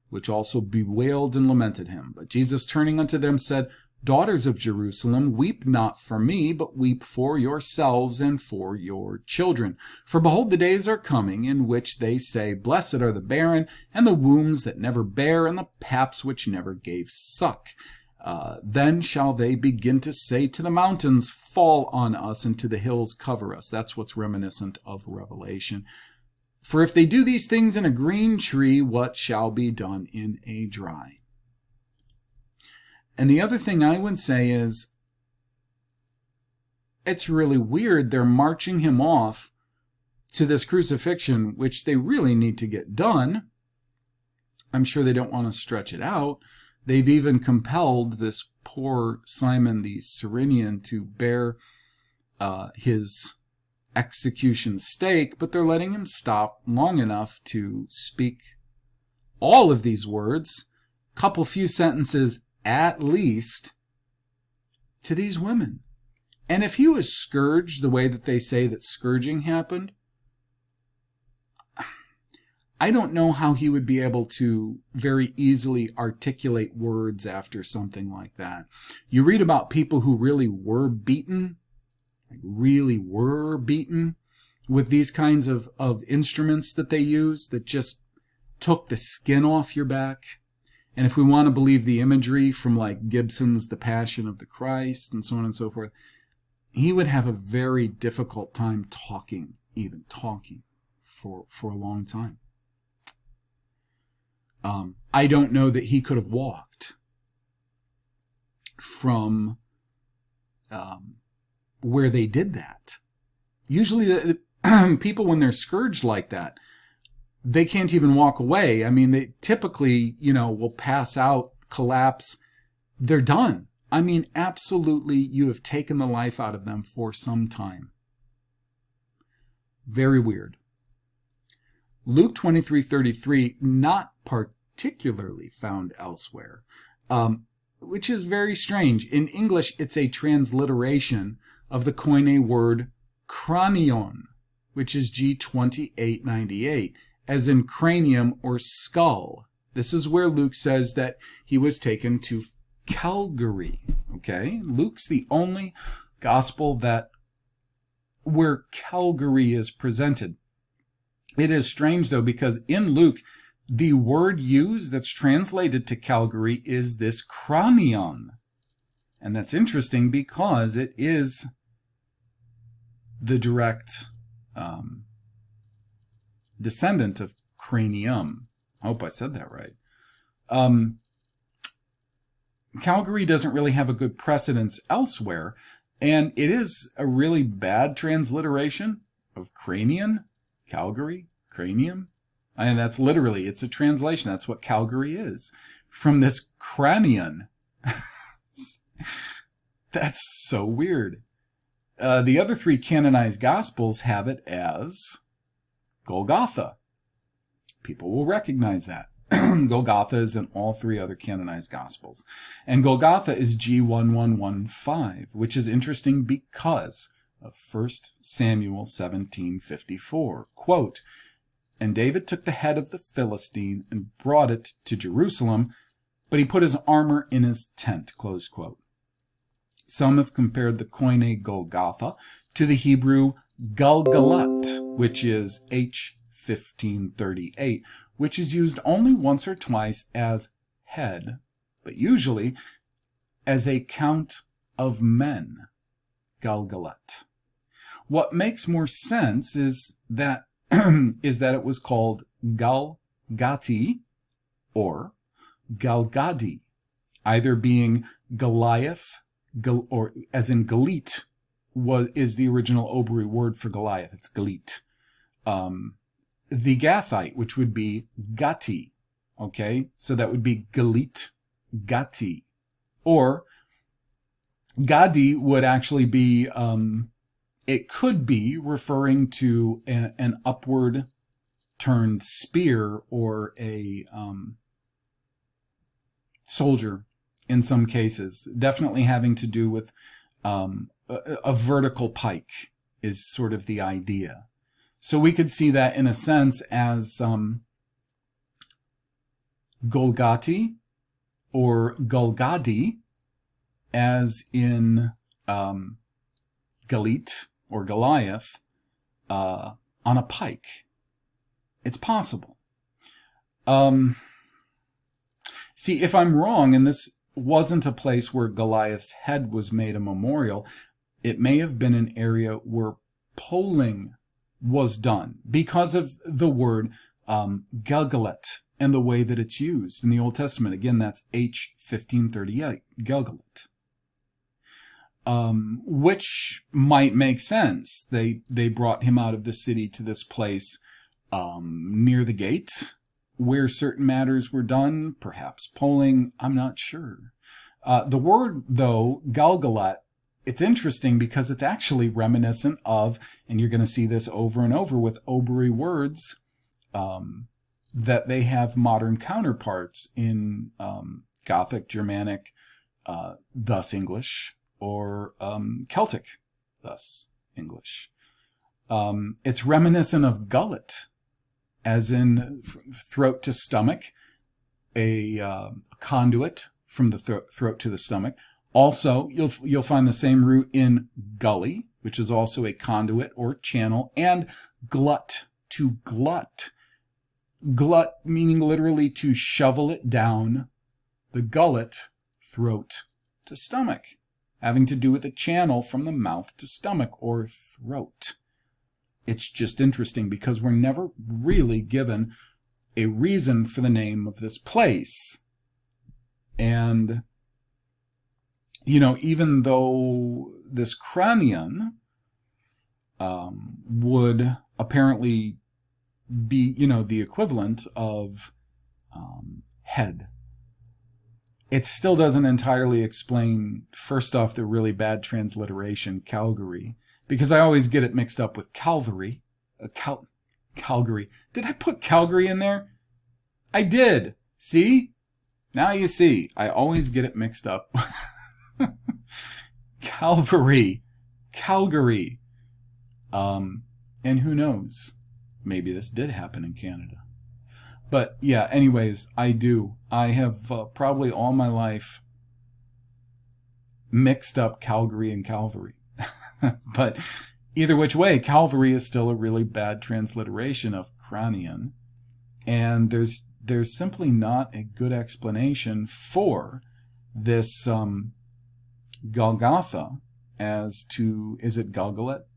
which also bewailed and lamented him. But Jesus turning unto them said, "Daughters of Jerusalem, weep not for me, but weep for yourselves and for your children. For behold, the days are coming in which they say, Blessed are the barren, and the wombs that never bare, and the paps which never gave suck. Then shall they begin to say to the mountains, Fall on us, and to the hills cover us." That's what's reminiscent of Revelation. "For if they do these things in a green tree, what shall be done in a dry?" And the other thing I would say is, it's really weird they're marching him off to this crucifixion, which they really need to get done. I'm sure they don't want to stretch it out. They've even compelled this poor Simon the Cyrenian to bear his execution stake, but they're letting him stop long enough to speak all of these words, couple few sentences at least, to these women. And if he was scourged the way that they say that scourging happened, I don't know how he would be able to very easily articulate words after something like that. You read about people who really were beaten, with these kinds of instruments that they use that just took the skin off your back. And if we want to believe the imagery from like Gibson's The Passion of the Christ and so on and so forth, he would have a very difficult time talking for a long time. I don't know that he could have walked from where they did that. Usually the people, when they're scourged like that, they can't even walk away. I mean, they typically, will pass out, collapse. They're done. I mean, absolutely, you have taken the life out of them for some time. Very weird. Luke 23:33, not particularly found elsewhere, which is very strange. In English, it's a transliteration of the Koine word cranion, which is G2898, as in cranium or skull. This is where Luke says that he was taken to Calgary. Okay, Luke's the only gospel where Calgary is presented. It is strange, though, because in Luke, the word used that's translated to Calgary is this cranion. And that's interesting because it is the direct descendant of cranium. I hope I said that right. Calgary doesn't really have a good precedence elsewhere, and it is a really bad transliteration of cranion, Calgary, cranium. And that's literally, it's a translation. That's what Calgary is. From this cranion. That's so weird. The other three canonized Gospels have it as Golgotha. People will recognize that. Golgotha is in all three other canonized Gospels. And Golgotha is G1115, which is interesting because of 1 Samuel 17:54. Quote, "And David took the head of the Philistine and brought it to Jerusalem, but he put his armor in his tent." Close quote. Some have compared the Koine Golgotha to the Hebrew Galgalat, which is H1538, which is used only once or twice as head, but usually as a count of men. Galgalat. What makes more sense is that it was called Galgati or Galgadi, either being Goliath, or as in Galit is the original OBRY word for Goliath. It's Galit. The Gathite, which would be Gati. Okay, so that would be Galit, Gati. Or Gadi would actually be, it could be referring to an upward turned spear or a soldier in some cases. Definitely having to do with a vertical pike is sort of the idea. So we could see that in a sense as Golgati or Golgadi, as in Galit or Goliath on a pike. It's possible. See, if I'm wrong, and this wasn't a place where Goliath's head was made a memorial, it may have been an area where polling was done because of the word Galgalat and the way that it's used in the Old Testament. Again, that's H1538, Galgalat. Which might make sense. They brought him out of the city to this place near the gate where certain matters were done, perhaps polling, I'm not sure. The word, though, Galgalat, it's interesting because it's actually reminiscent of, and you're going to see this over and over with OBRY words, that they have modern counterparts in Gothic, Germanic, thus English, or Celtic, thus English. It's reminiscent of gullet, as in throat to stomach, a conduit from the throat to the stomach. Also, you'll find the same root in gully, which is also a conduit or channel, and glut, to glut. Glut meaning literally to shovel it down the gullet, throat to stomach, having to do with a channel from the mouth to stomach or throat. It's just interesting because we're never really given a reason for the name of this place. And, you know, even though this cranion would apparently be, you know, the equivalent of head, it still doesn't entirely explain, first off, the really bad transliteration, Calgary, because I always get it mixed up with Calvary. Calgary. Did I put Calgary in there? I did. See? Now you see. I always get it mixed up. Calvary. Calgary. And who knows? Maybe this did happen in Canada. But yeah, anyways, I have probably all my life mixed up Calgary and Calvary. But either which way, Calvary is still a really bad transliteration of cranion. And there's simply not a good explanation for this Golgotha as to, is it Gulgalet?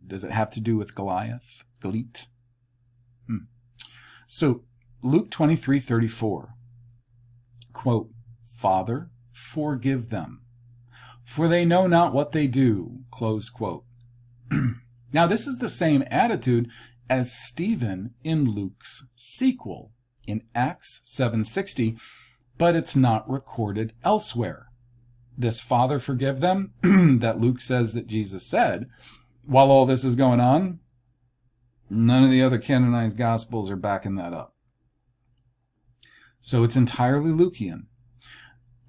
Does it have to do with Goliath? Galit? So Luke 23:34, quote, "Father, forgive them, for they know not what they do," close quote. Now this is the same attitude as Stephen in Luke's sequel in Acts 7:60, but it's not recorded elsewhere. This "Father, forgive them" that Luke says that Jesus said, while all this is going on, none of the other canonized Gospels are backing that up. So it's entirely Lukean.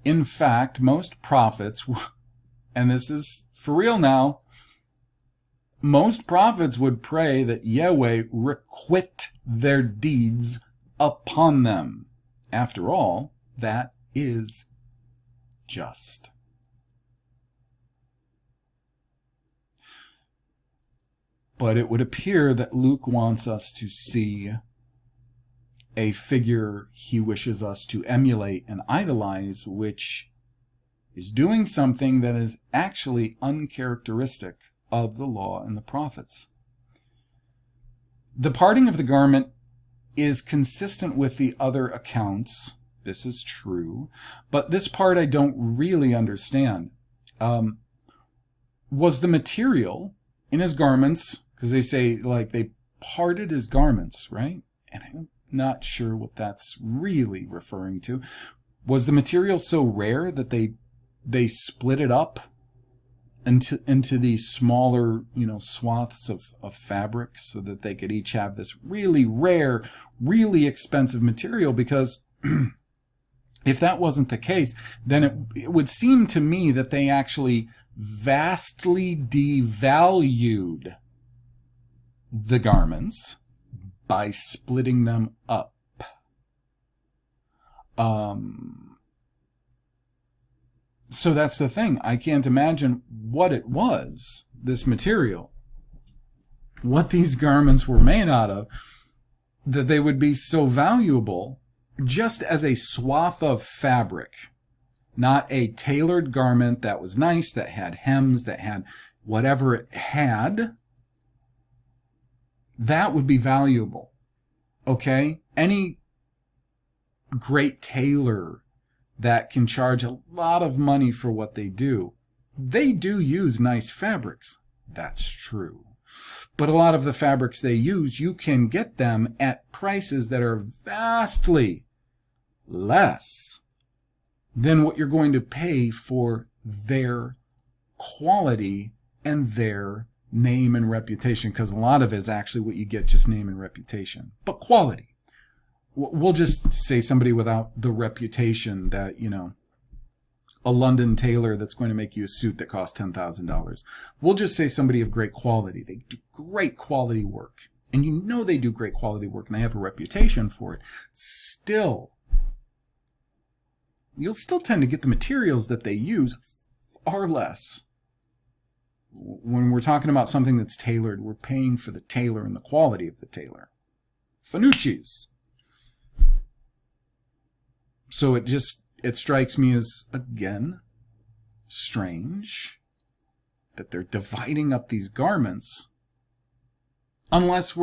In fact, most prophets, and this is for real now, most prophets would pray that Yahweh requite their deeds upon them. After all, that is just. But it would appear that Luke wants us to see a figure he wishes us to emulate and idolize, which is doing something that is actually uncharacteristic of the law and the prophets. The parting of the garment is consistent with the other accounts. This is true. But this part I don't really understand. Was the material in his garments, because they say, like, they parted his garments, right? And I'm not sure what that's really referring to. Was the material so rare that they split it up into these smaller, you know, swaths of fabric so that they could each have this really rare, really expensive material? Because if that wasn't the case, then it would seem to me that they actually vastly devalued the garments by splitting them up. So that's the thing. I can't imagine what it was, this material, what these garments were made out of, that they would be so valuable just as a swath of fabric, not a tailored garment that was nice, that had hems, that had whatever it had. That would be valuable. Okay? Any great tailor that can charge a lot of money for what they do use nice fabrics. That's true. But a lot of the fabrics they use, you can get them at prices that are vastly less than what you're going to pay for their quality and their name and reputation, because a lot of it is actually what you get, just name and reputation. But quality. We'll just say somebody without the reputation that, you know, a London tailor that's going to make you a suit that costs $10,000. We'll just say somebody of great quality. They do great quality work. And you know they do great quality work and they have a reputation for it. Still, you'll still tend to get the materials that they use far less. When we're talking about something that's tailored, we're paying for the tailor and the quality of the tailor. Finucci's. So it strikes me as, again, strange that they're dividing up these garments unless,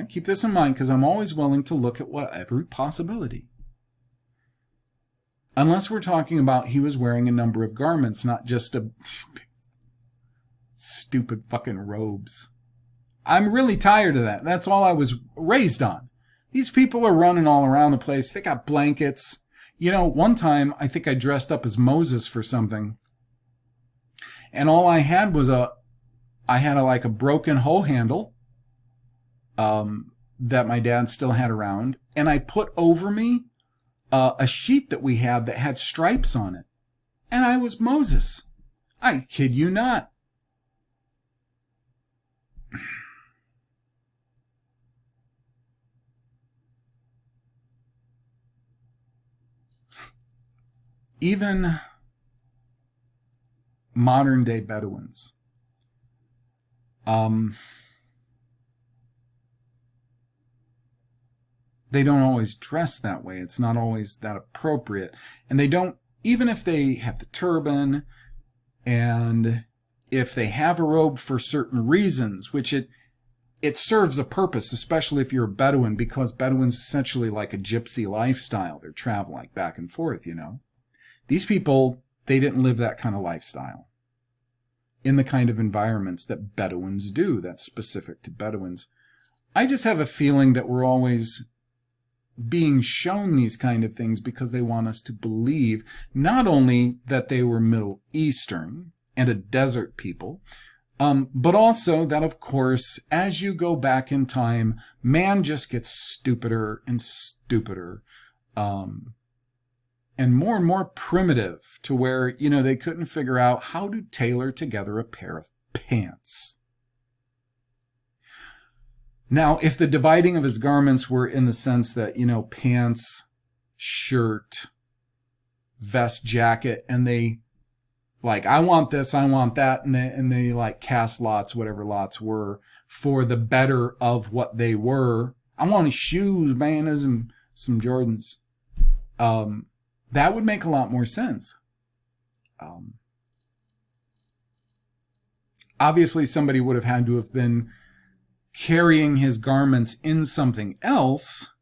keep this in mind because I'm always willing to look at every possibility. Unless we're talking about he was wearing a number of garments, not just a stupid fucking robes. I'm really tired of that. That's all I was raised on. These people are running all around the place. They got blankets. You know, one time I think I dressed up as Moses for something. And all I had was a broken hoe handle that my dad still had around. And I put over me a sheet that we had that had stripes on it. And I was Moses. I kid you not. Even modern day Bedouins, they don't always dress that way. It's not always that appropriate. And they don't, even if they have the turban and if they have a robe for certain reasons, which it serves a purpose, especially if you're a Bedouin, because Bedouins essentially like a gypsy lifestyle. They're traveling back and forth, you know. These people, they didn't live that kind of lifestyle in the kind of environments that Bedouins do. That's specific to Bedouins. I just have a feeling that we're always being shown these kind of things because they want us to believe not only that they were Middle Eastern and a desert people, but also that, of course, as you go back in time, man just gets stupider and stupider. And more primitive to where, you know, they couldn't figure out how to tailor together a pair of pants. Now, if the dividing of his garments were in the sense that, you know, pants, shirt, vest, jacket, and they like, I want this, I want that, and they like cast lots, whatever lots were, for the better of what they were. I want his shoes, man, and some Jordans. That would make a lot more sense. Obviously, somebody would have had to have been carrying his garments in something else.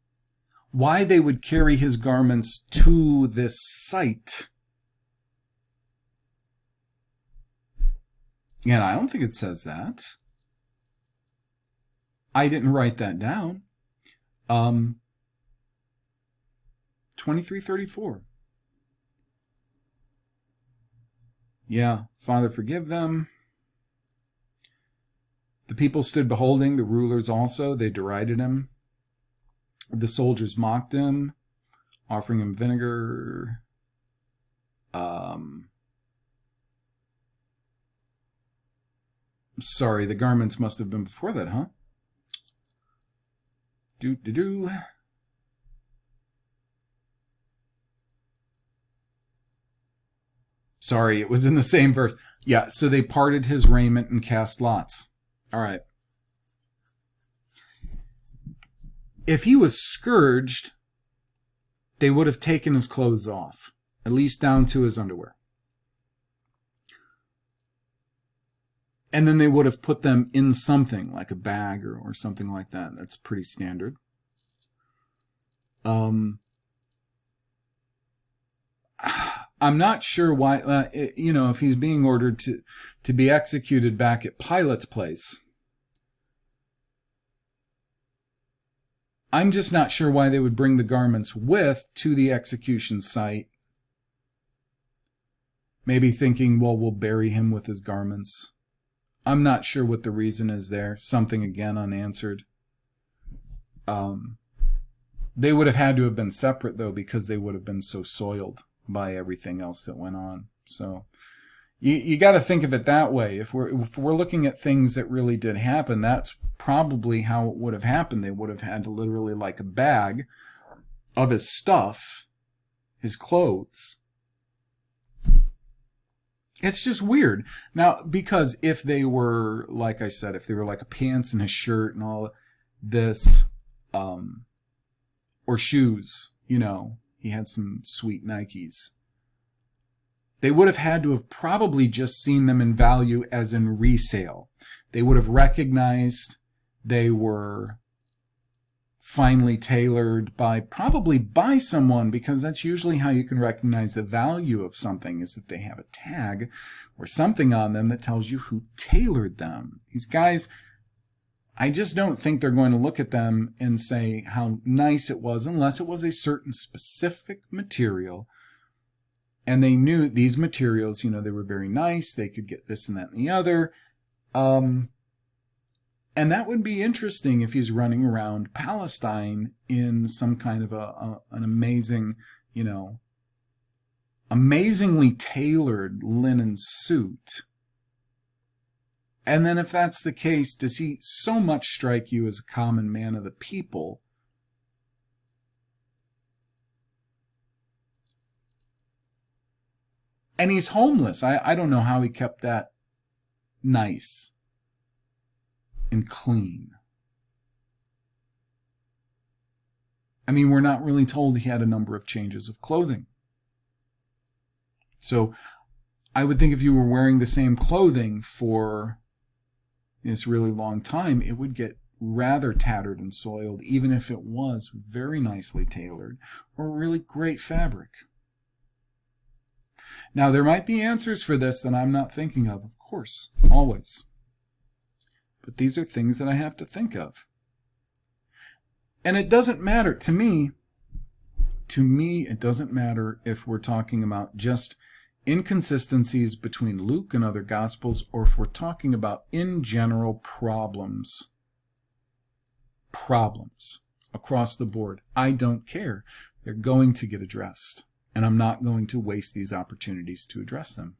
Why they would carry his garments to this site? And I don't think it says that. I didn't write that down. 2334. Yeah, Father, forgive them. The people stood beholding, the rulers also, they derided him. The soldiers mocked him, offering him vinegar. Sorry, the garments must have been before that, huh? Sorry, it was in the same verse. Yeah, so they parted his raiment and cast lots. All right. If he was scourged, they would have taken his clothes off, at least down to his underwear. And then they would have put them in something, like a bag or something like that. That's pretty standard. I'm not sure why, you know, if he's being ordered to be executed back at Pilate's place. I'm just not sure why they would bring the garments to the execution site. Maybe thinking, well, we'll bury him with his garments. I'm not sure what the reason is there. Something, again, unanswered. They would have had to have been separate, though, because they would have been so soiled by everything else that went on. So you got to think of it that way. If we're looking at things that really did happen, that's probably how it would have happened. They would have had to literally, like, a bag of his stuff, his clothes. It's just weird. Now, because if they were, like I said, if they were like a pants and a shirt and all this, or shoes, you know, he had some sweet Nikes, they would have had to have probably just seen them in value as in resale. They would have recognized they were finely tailored probably by someone, because that's usually how you can recognize the value of something, is that they have a tag or something on them that tells you who tailored them. These guys, I just don't think they're going to look at them and say how nice it was, unless it was a certain specific material. And they knew these materials, you know, they were very nice. They could get this and that and the other. And that would be interesting if he's running around Palestine in some kind of an amazing, you know, amazingly tailored linen suit. And then if that's the case, does he so much strike you as a common man of the people? And he's homeless. I don't know how he kept that nice and clean. I mean, we're not really told he had a number of changes of clothing. So I would think if you were wearing the same clothing for this really long time, it would get rather tattered and soiled, even if it was very nicely tailored or really great fabric. Now, there might be answers for this that I'm not thinking of course, always. But these are things that I have to think of. And it doesn't matter to me, it doesn't matter if we're talking about just inconsistencies between Luke and other Gospels, or if we're talking about, in general, problems across the board. I don't care. They're going to get addressed, and I'm not going to waste these opportunities to address them.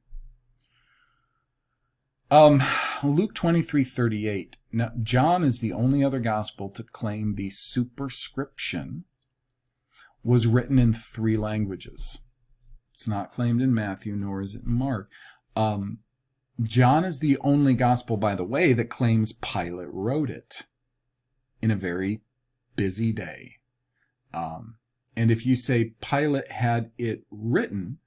Luke 23:38. Now, John is the only other gospel to claim the superscription was written in 3 languages. It's not claimed in Matthew, nor is it in Mark. John is the only gospel, by the way, that claims Pilate wrote it in a very busy day. And if you say Pilate had it written,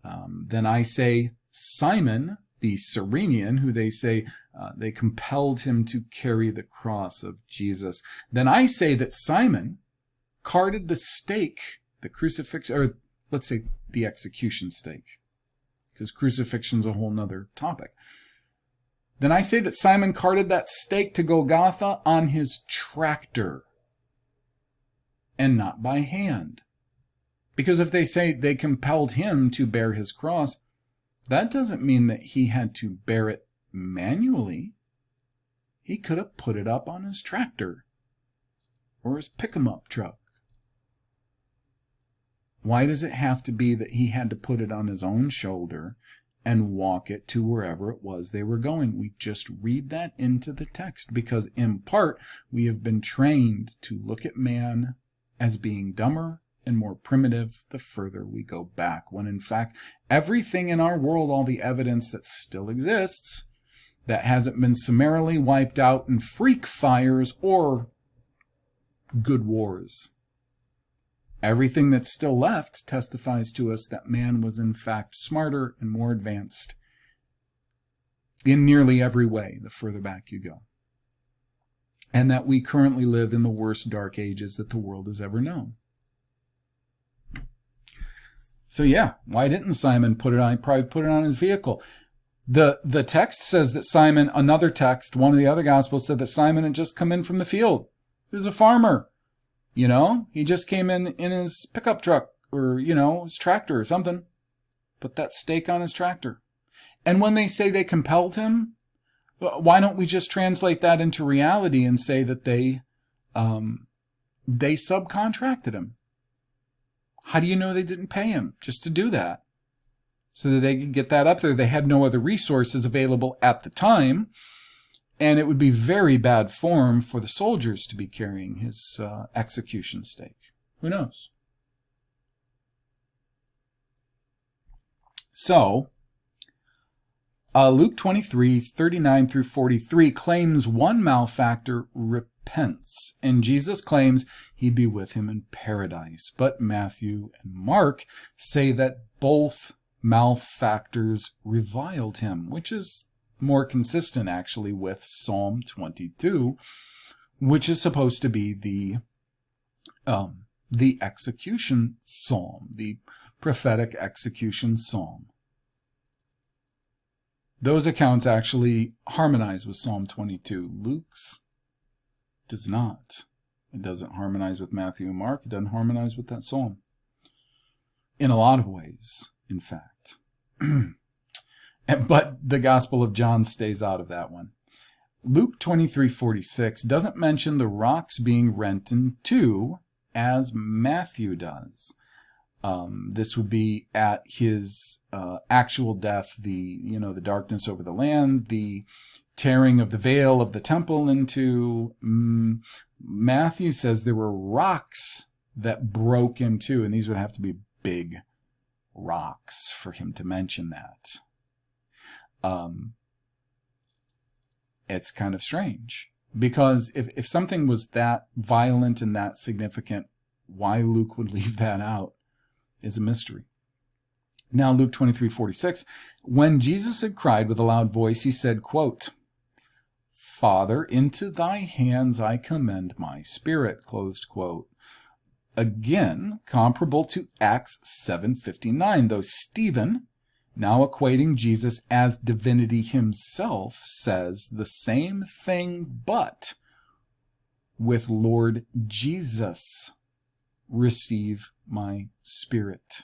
then I say Simon, the Cyrenian, who they say they compelled him to carry the cross of Jesus. Then I say that Simon carted the stake, the crucifixion, or let's say the execution stake, because crucifixion's a whole nother topic. Then I say that Simon carted that stake to Golgotha on his tractor and not by hand. Because if they say they compelled him to bear his cross, that doesn't mean that he had to bear it manually. He could have put it up on his tractor or his pick-em-up truck. Why does it have to be that he had to put it on his own shoulder and walk it to wherever it was they were going? We just read that into the text because, in part, we have been trained to look at man as being dumber and more primitive the further we go back, when in fact everything in our world, all the evidence that still exists that hasn't been summarily wiped out in freak fires or good wars, everything that's still left testifies to us that man was in fact smarter and more advanced in nearly every way the further back you go, and that we currently live in the worst dark ages that the world has ever known. So yeah, why didn't Simon put it on? He probably put it on his vehicle. The text says that Simon, another text, one of the other Gospels said that Simon had just come in from the field. He was a farmer. You know, he just came in his pickup truck or, you know, his tractor or something. Put that stake on his tractor. And when they say they compelled him, why don't we just translate that into reality and say that they they subcontracted him. How do you know they didn't pay him just to do that? So that they could get that up there. They had no other resources available at the time, and it would be very bad form for the soldiers to be carrying his execution stake. Who knows? So, Luke 23:39 through 43 claims one malefactor repents, and Jesus claims he'd be with him in paradise. But Matthew and Mark say that both malefactors reviled him, which is more consistent actually with Psalm 22, which is supposed to be the execution psalm, the prophetic execution psalm. Those accounts actually harmonize with Psalm 22. Luke's does not. It doesn't harmonize with Matthew and Mark. It doesn't harmonize with that psalm. In a lot of ways, in fact. But the Gospel of John stays out of that one. Luke 23:46 doesn't mention the rocks being rent in two, as Matthew does. This would be at his actual death, the darkness over the land, the tearing of the veil of the temple into. Matthew says there were rocks that broke in two, and these would have to be big rocks for him to mention that. It's kind of strange, because if something was that violent and that significant, why Luke would leave that out is a mystery. Now, Luke 23:46, when Jesus had cried with a loud voice, he said, quote, "Father, into thy hands I commend my spirit," closed quote. Again, comparable to Acts 7:59, though Stephen, now equating Jesus as divinity himself, says the same thing, but with Lord Jesus, receive my spirit.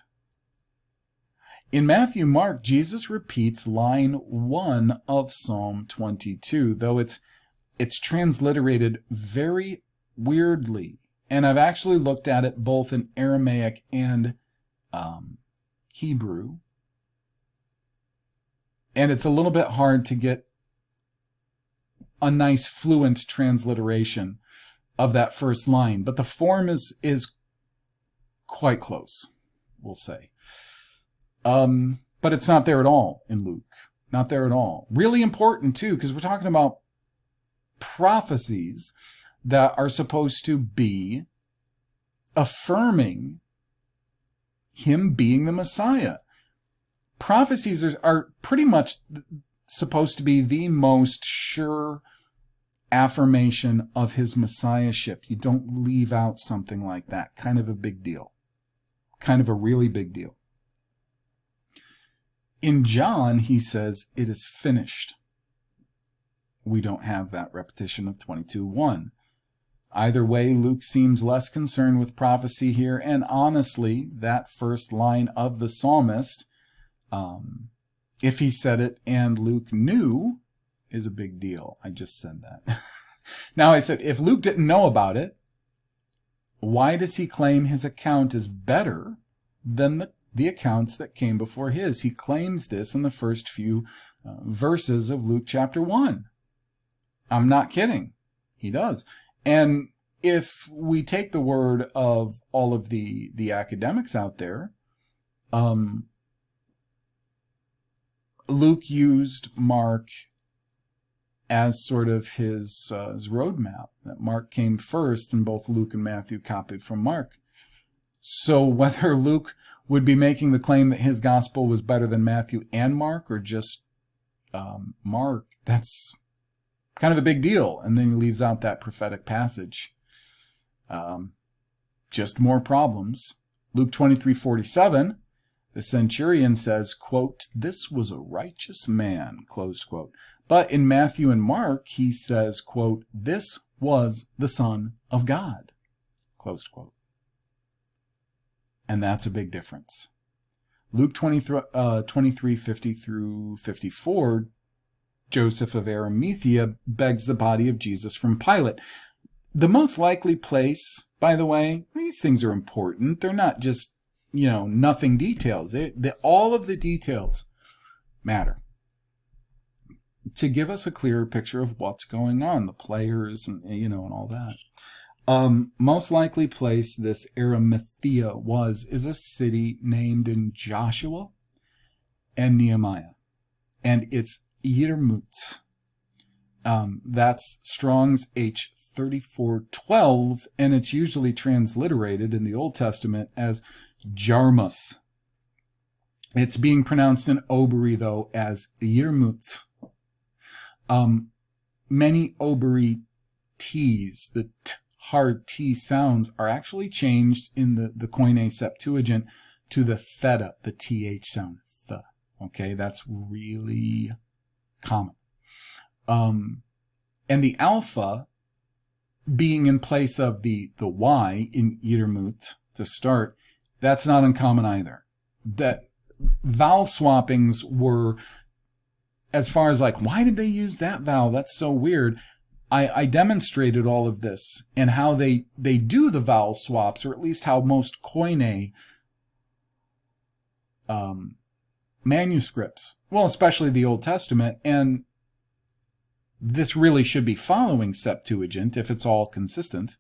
In Matthew and Mark, Jesus repeats line 1 of Psalm 22, though it's transliterated very weirdly. And I've actually looked at it both in Aramaic and Hebrew. And it's a little bit hard to get a nice fluent transliteration of that first line. But the form is quite close, we'll say. But it's not there at all in Luke. Not there at all. Really important, too, because we're talking about prophecies that are supposed to be affirming him being the Messiah. Prophecies are pretty much supposed to be the most sure affirmation of his messiahship. You don't leave out something like that. Kind of a big deal. Kind of a really big deal. In John, he says, "It is finished." We don't have that repetition of 22:1. Either way, Luke seems less concerned with prophecy here, and honestly, that first line of the psalmist, if he said it and Luke knew, is a big deal. I just said that. Now, I said, if Luke didn't know about it, why does he claim his account is better than the accounts that came before his? He claims this in the first few verses of Luke chapter 1. I'm not kidding. He does. And if we take the word of all of the academics out there, Luke used Mark as sort of his roadmap. That Mark came first, and both Luke and Matthew copied from Mark. So whether Luke would be making the claim that his gospel was better than Matthew and Mark, or just Mark, that's kind of a big deal. And then he leaves out that prophetic passage. Just more problems. Luke 23:47, the centurion says, quote, "This was a righteous man," closed quote. But in Matthew and Mark, he says, quote, "This was the Son of God," closed quote. And that's a big difference. Luke 23:50 through 54, Joseph of Arimathea begs the body of Jesus from Pilate. The most likely place, by the way, these things are important. They're not just, nothing details. All of the details matter to give us a clearer picture of what's going on, the players, and all that. Most likely place this Arimathea is a city named in Joshua and Nehemiah, and it's Yermut. That's Strong's H3412, and it's usually transliterated in the Old Testament as Jarmuth. It's being pronounced in OBRY, though, as Yermut. Many OBRY T's, the hard T sounds, are actually changed in the Koine Septuagint to the theta, the TH sound, th. Okay, that's really common. And the alpha being in place of the Y in Yermut to start, that's not uncommon either. That vowel swappings were, as far as why did they use that vowel? That's so weird. I demonstrated all of this and how they do the vowel swaps, or at least how most Koine manuscripts, well, especially the Old Testament, and this really should be following Septuagint if it's all consistent.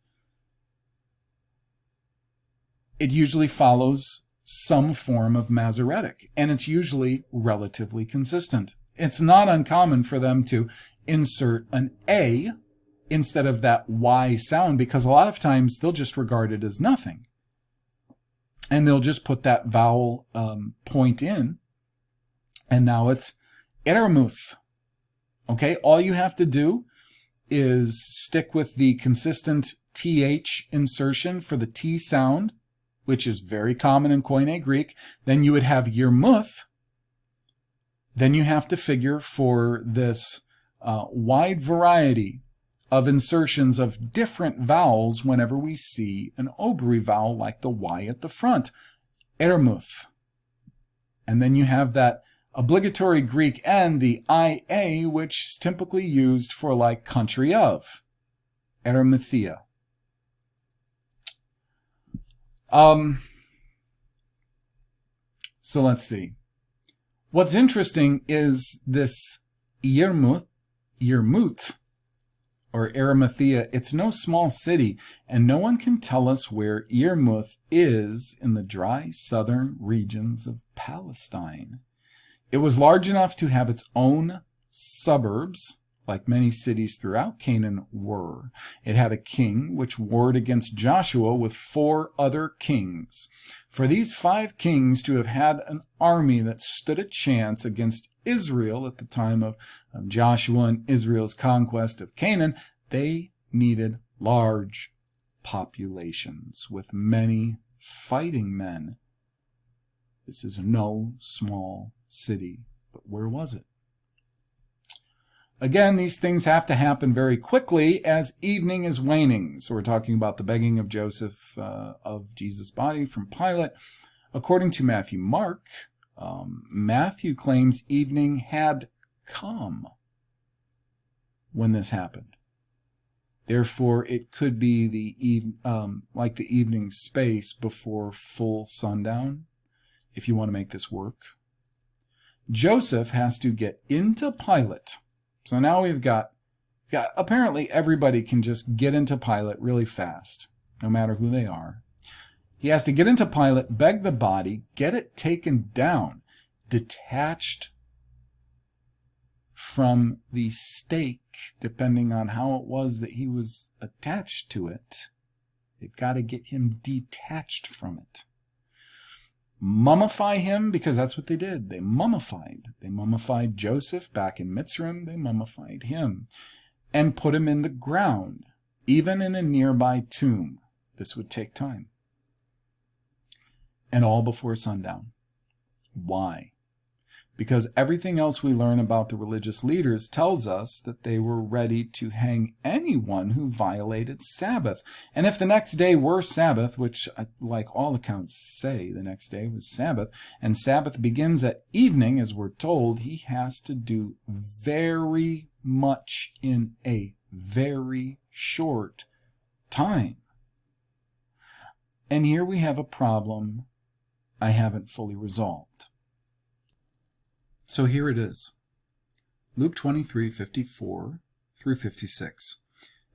It usually follows some form of Masoretic, and it's usually relatively consistent. It's not uncommon for them to insert an A instead of that Y sound, because a lot of times they'll just regard it as nothing. And they'll just put that vowel point in, and now it's Eramuth. Okay, all you have to do is stick with the consistent TH insertion for the T sound, which is very common in Koine Greek. Then you would have Yermuth. Then you have to figure for this wide variety of insertions of different vowels whenever we see an OBRY vowel like the Y at the front, Eramuth. And then you have that obligatory Greek N, the IA, which is typically used for country of, Arimathea. So let's see. What's interesting is this Yermut, or Arimathea. It's no small city, and no one can tell us where Yermuth is in the dry southern regions of Palestine. It was large enough to have its own suburbs, like many cities throughout Canaan were. It had a king which warred against Joshua with 4 other kings. For these 5 kings to have had an army that stood a chance against Israel at the time of Joshua and Israel's conquest of Canaan, they needed large populations with many fighting men. This is no small city, but where was it? Again, these things have to happen very quickly as evening is waning. So we're talking about the begging of Joseph of Jesus' body from Pilate. According to Mark, Matthew claims evening had come when this happened. Therefore, it could be the evening space before full sundown, if you want to make this work. Joseph has to get into Pilate. So now we've got apparently everybody can just get into Pilate really fast, no matter who they are. He has to get into Pilate, beg the body, get it taken down, detached from the stake, depending on how it was that he was attached to it. They've got to get him detached from it. Mummify him, because that's what they did. They mummified. They mummified Joseph back in Mitzrayim. They mummified him and put him in the ground, even in a nearby tomb. This would take time. And all before sundown. Why? Because everything else we learn about the religious leaders tells us that they were ready to hang anyone who violated Sabbath. And if the next day were Sabbath, which like all accounts say the next day was Sabbath, and Sabbath begins at evening, as we're told, he has to do very much in a very short time. And here we have a problem I haven't fully resolved. So here it is. Luke 23:54 through 56.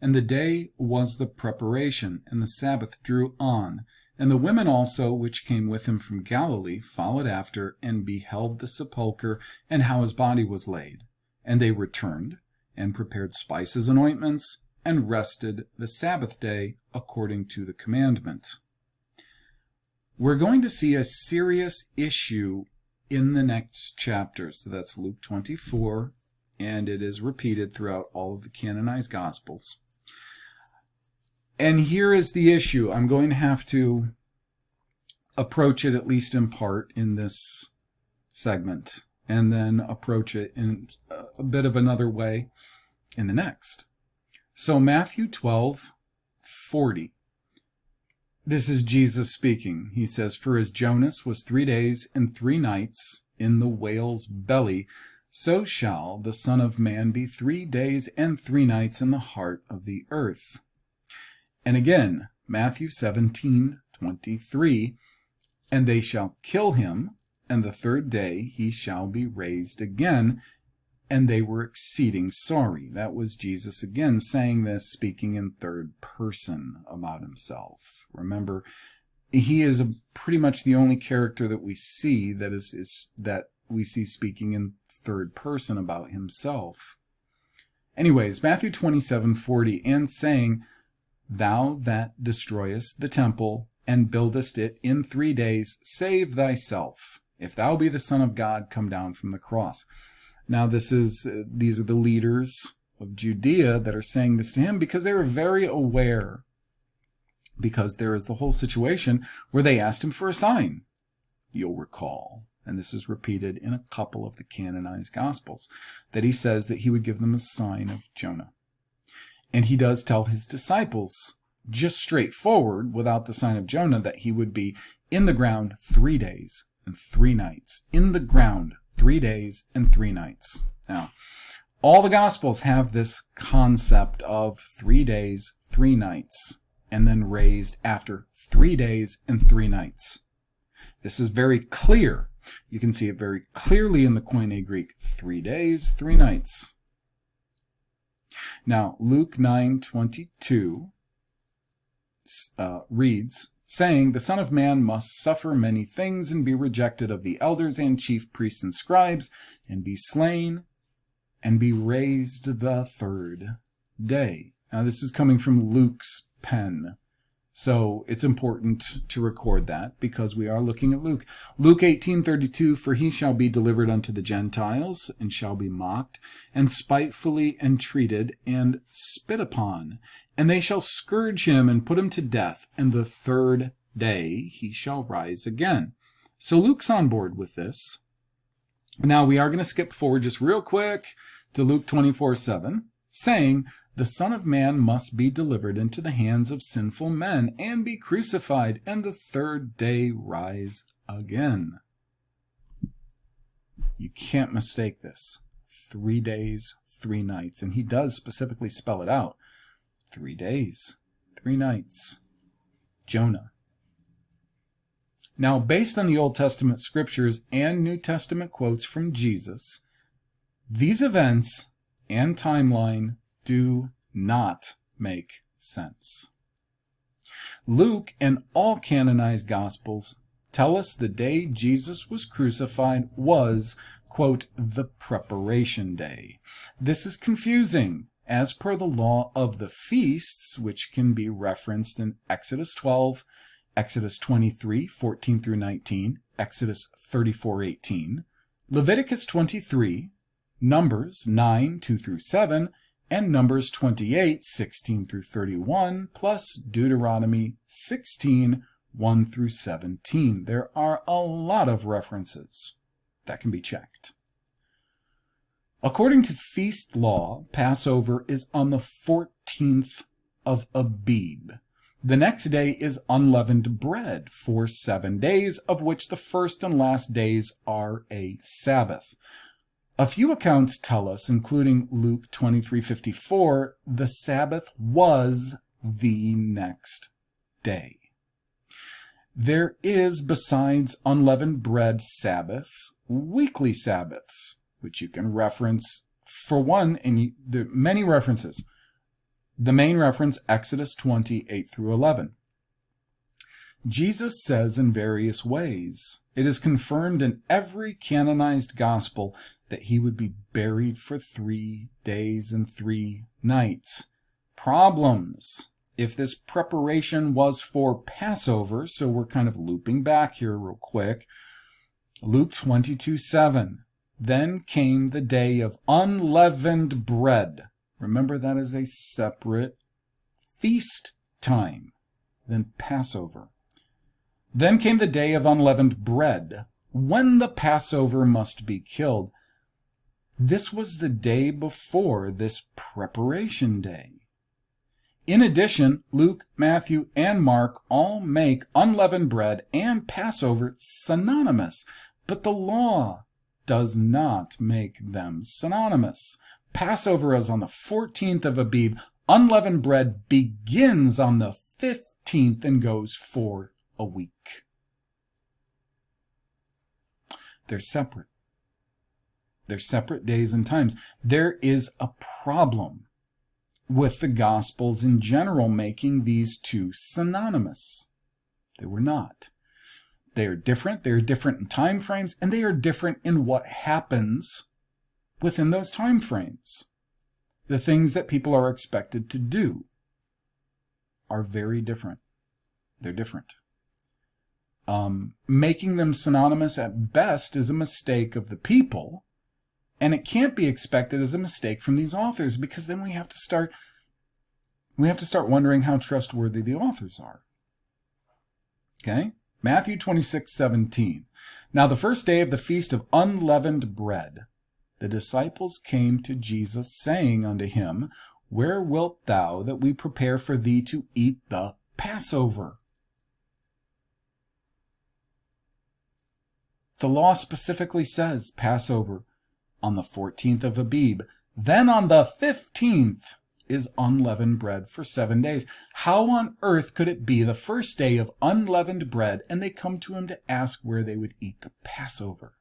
And the day was the preparation, and the Sabbath drew on. And the women also, which came with him from Galilee, followed after, and beheld the sepulchre, and how his body was laid. And they returned, and prepared spices and ointments, and rested the Sabbath day according to the commandment. We're going to see a serious issue in the next chapter. So that's Luke 24, and it is repeated throughout all of the canonized Gospels. And here is the issue. I'm going to have to approach it, at least in part, in this segment, and then approach it in a bit of another way in the next. So Matthew 12:40. This is Jesus speaking. He says, "For as Jonas was 3 days and 3 nights in the whale's belly, so shall the Son of Man be 3 days and 3 nights in the heart of the earth." And again, Matthew 17:23, "And they shall kill him, and the 3rd day he shall be raised again." And they were exceeding sorry. That was Jesus again saying this, speaking in 3rd person about himself. Remember, he is pretty much the only character that we see that that we see speaking in 3rd person about himself. Anyways, Matthew 27:40, "And saying, Thou that destroyest the temple, and buildest it in 3 days, save thyself. If thou be the Son of God, come down from the cross." Now these are the leaders of Judea that are saying this to him because they were very aware, because there is the whole situation where they asked him for a sign, you'll recall. And this is repeated in a couple of the canonized Gospels, that he says that he would give them a sign of Jonah. And he does tell his disciples, just straightforward, without the sign of Jonah, that he would be in the ground 3 days and 3 nights. In the ground 3 days and 3 nights. Now, all the Gospels have this concept of 3 days, 3 nights, and then raised after 3 days and 3 nights. This is very clear. You can see it very clearly in the Koine Greek. 3 days, 3 nights. Now, Luke 9:22 reads, saying, "The Son of Man must suffer many things, and be rejected of the elders and chief priests and scribes, and be slain, and be raised the 3rd day." Now, this is coming from Luke's pen. So it's important to record that, because we are looking at Luke. Luke 18:32, "For he shall be delivered unto the Gentiles, and shall be mocked, and spitefully entreated, and spit upon. And they shall scourge him, and put him to death, and the 3rd day he shall rise again." So Luke's on board with this. Now we are going to skip forward just real quick to Luke 24:7, saying, "The Son of Man must be delivered into the hands of sinful men, and be crucified, and the 3rd day rise again." You can't mistake this. 3 days, 3 nights. And he does specifically spell it out. 3 days, 3 nights. Jonah. Now, based on the Old Testament scriptures and New Testament quotes from Jesus, these events and timeline do not make sense. Luke and all canonized Gospels tell us the day Jesus was crucified was, quote, "the preparation day." This is confusing, as per the law of the feasts, which can be referenced in Exodus 12, Exodus 23, 14 through 19, Exodus 34, 18, Leviticus 23, Numbers 9, 2 through 7, and Numbers 28, 16 through 31, plus Deuteronomy 16, 1 through 17. There are a lot of references that can be checked. According to feast law, Passover is on the 14th of Abib. The next day is unleavened bread for 7 days, of which the first and last days are a Sabbath. A few accounts tell us, including Luke 23:54, the Sabbath was the next day. There is, besides unleavened bread Sabbaths, weekly Sabbaths, which you can reference for one, and there are many references. The main reference, Exodus 20, 8 through 11. Jesus says in various ways, it is confirmed in every canonized gospel that he would be buried for 3 days and 3 nights. Problems. If this preparation was for Passover, so we're kind of looping back here real quick, Luke 22:7. Then came the day of unleavened bread. Remember, that is a separate feast time than Passover. Then came the day of unleavened bread, when the Passover must be killed. This was the day before this preparation day. In addition, Luke, Matthew, and Mark all make unleavened bread and Passover synonymous, but the law does not make them synonymous. Passover is on the 14th of Abib. Unleavened bread begins on the 15th and goes for a week. They're separate. They're separate days and times. There is a problem with the Gospels in general making these two synonymous. They were not. They are different. They are different in time frames, and they are different in what happens within those time frames. The things that people are expected to do are very different. They're different. Making them synonymous at best is a mistake of the people, and it can't be expected as a mistake from these authors, because then we have to start wondering how trustworthy the authors are. Okay? Matthew 26:17. Now the first day of the feast of unleavened bread, the disciples came to Jesus, saying unto him, Where wilt thou that we prepare for thee to eat the Passover? The law specifically says Passover on the 14th of Abib. Then on the 15th is unleavened bread for 7 days. How on earth could it be the first day of unleavened bread and they come to him to ask where they would eat the Passover?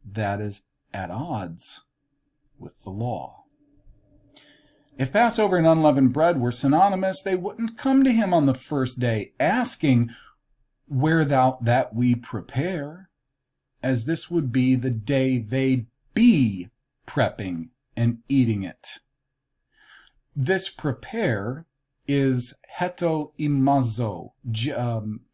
That is at odds with the law. If Passover and unleavened bread were synonymous, they wouldn't come to him on the first day asking, Where thou that we prepare? As this would be the day they'd be prepping and eating it. This prepare is hetoimazo,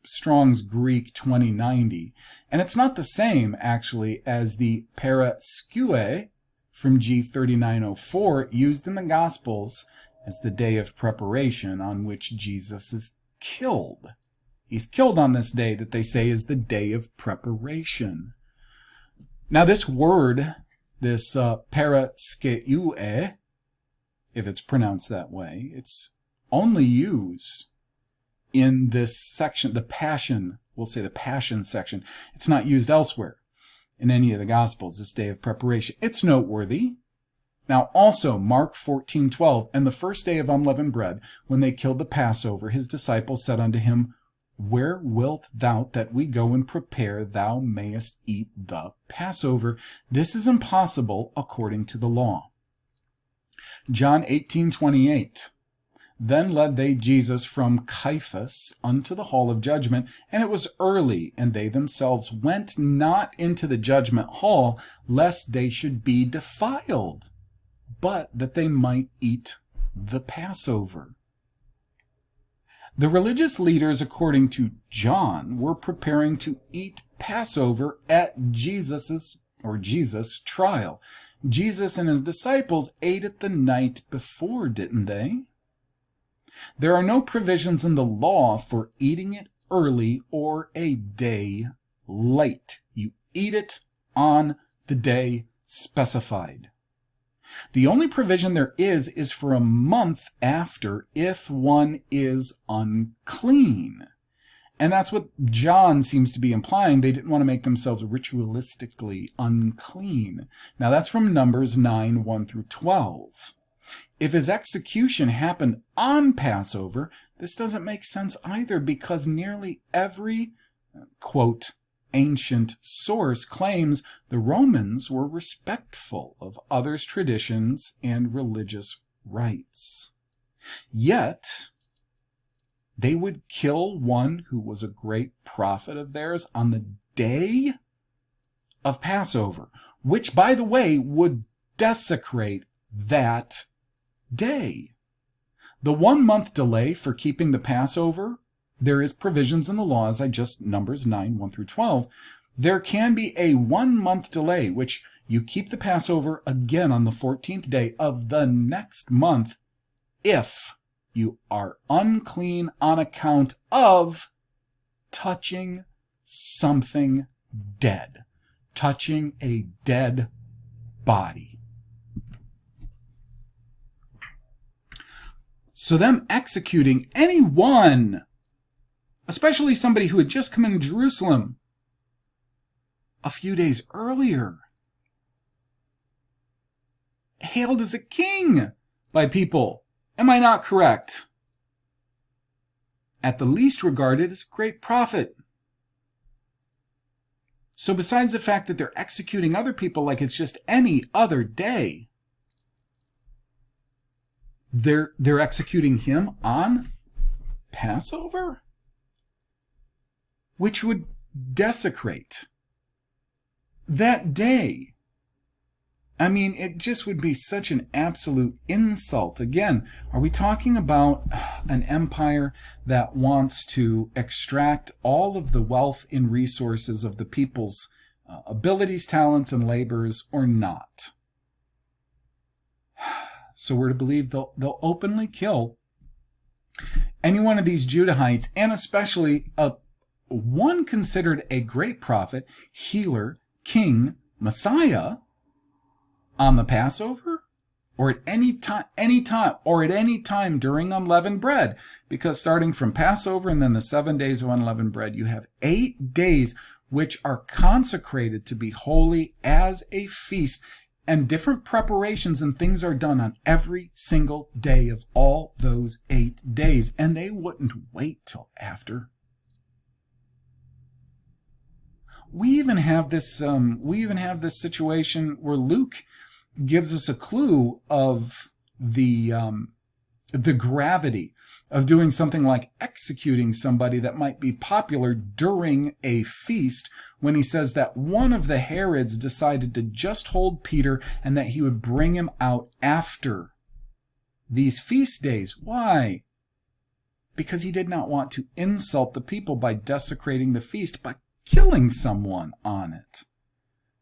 Strong's Greek 2090, and it's not the same actually as the paraskue from G3904 used in the Gospels as the day of preparation on which Jesus is killed. He's killed on this day that they say is the day of preparation. Now this word, this paraskue, if it's pronounced that way, it's only used in this section, the Passion, we'll say the Passion section. It's not used elsewhere in any of the Gospels, this day of preparation. It's noteworthy. Now also, Mark 14:12, and the first day of unleavened bread, when they killed the Passover, his disciples said unto him, Where wilt thou that we go and prepare thou mayest eat the Passover? This is impossible according to the law. John 18:28. Then led they Jesus from Caiaphas unto the hall of judgment, and it was early, and they themselves went not into the judgment hall, lest they should be defiled, but that they might eat the Passover. The religious leaders, according to John, were preparing to eat Passover at Jesus' trial. Jesus and his disciples ate it the night before, didn't they? There are no provisions in the law for eating it early or a day late. You eat it on the day specified. The only provision there is for a month after if one is unclean. And that's what John seems to be implying. They didn't want to make themselves ritualistically unclean. Now that's from Numbers 9, 1 through 12. If his execution happened on Passover, this doesn't make sense either, because nearly every, quote, ancient source claims the Romans were respectful of others' traditions and religious rites. Yet, they would kill one who was a great prophet of theirs on the day of Passover, which, by the way, would desecrate that day. The 1 month delay for keeping the Passover, there is provisions in the law, as Numbers 9, 1 through 12. There can be a 1 month delay, which you keep the Passover again on the 14th day of the next month if you are unclean on account of touching something dead, touching a dead body. So them executing anyone, especially somebody who had just come into Jerusalem a few days earlier, hailed as a king by people. Am I not correct? At the least regarded as a great prophet. So besides the fact that they're executing other people like it's just any other day, they're executing him on Passover, which would desecrate that day. I mean, it just would be such an absolute insult. Again, are we talking about an empire that wants to extract all of the wealth and resources of the people's abilities, talents, and labors, or not? So we're to believe they'll openly kill any one of these Judahites, and especially one considered a great prophet, healer, king, Messiah, on the Passover, or at any time during unleavened bread, because starting from Passover and then the 7 days of unleavened bread, you have 8 days which are consecrated to be holy as a feast, and different preparations and things are done on every single day of all those 8 days, and they wouldn't wait till after. We even have this situation where Luke gives us a clue of the gravity of doing something like executing somebody that might be popular during a feast, when he says that one of the Herods decided to just hold Peter and that he would bring him out after these feast days. Why? Because he did not want to insult the people by desecrating the feast by killing someone on it.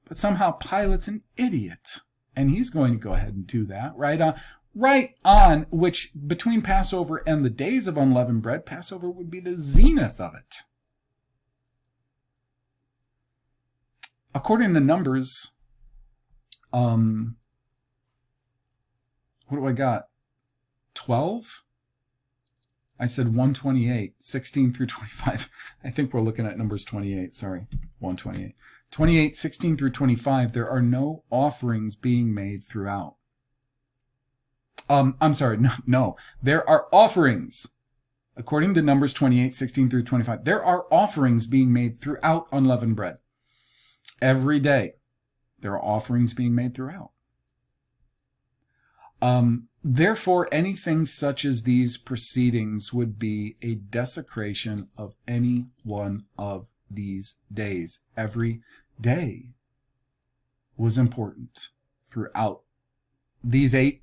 But somehow Pilate's an idiot, and he's going to go ahead and do that right on, which between Passover and the days of unleavened bread, Passover would be the zenith of it. According to Numbers, what do I got? 12? I said 128, 16 through 25. I think we're looking at Numbers 28, sorry, 128. 28, 16 through 25, there are no offerings being made throughout. I'm sorry, no. There are offerings. According to Numbers 28, 16 through 25, there are offerings being made throughout unleavened bread. Every day, there are offerings being made throughout. Therefore, anything such as these proceedings would be a desecration of any one of these days. Every day was important throughout these 8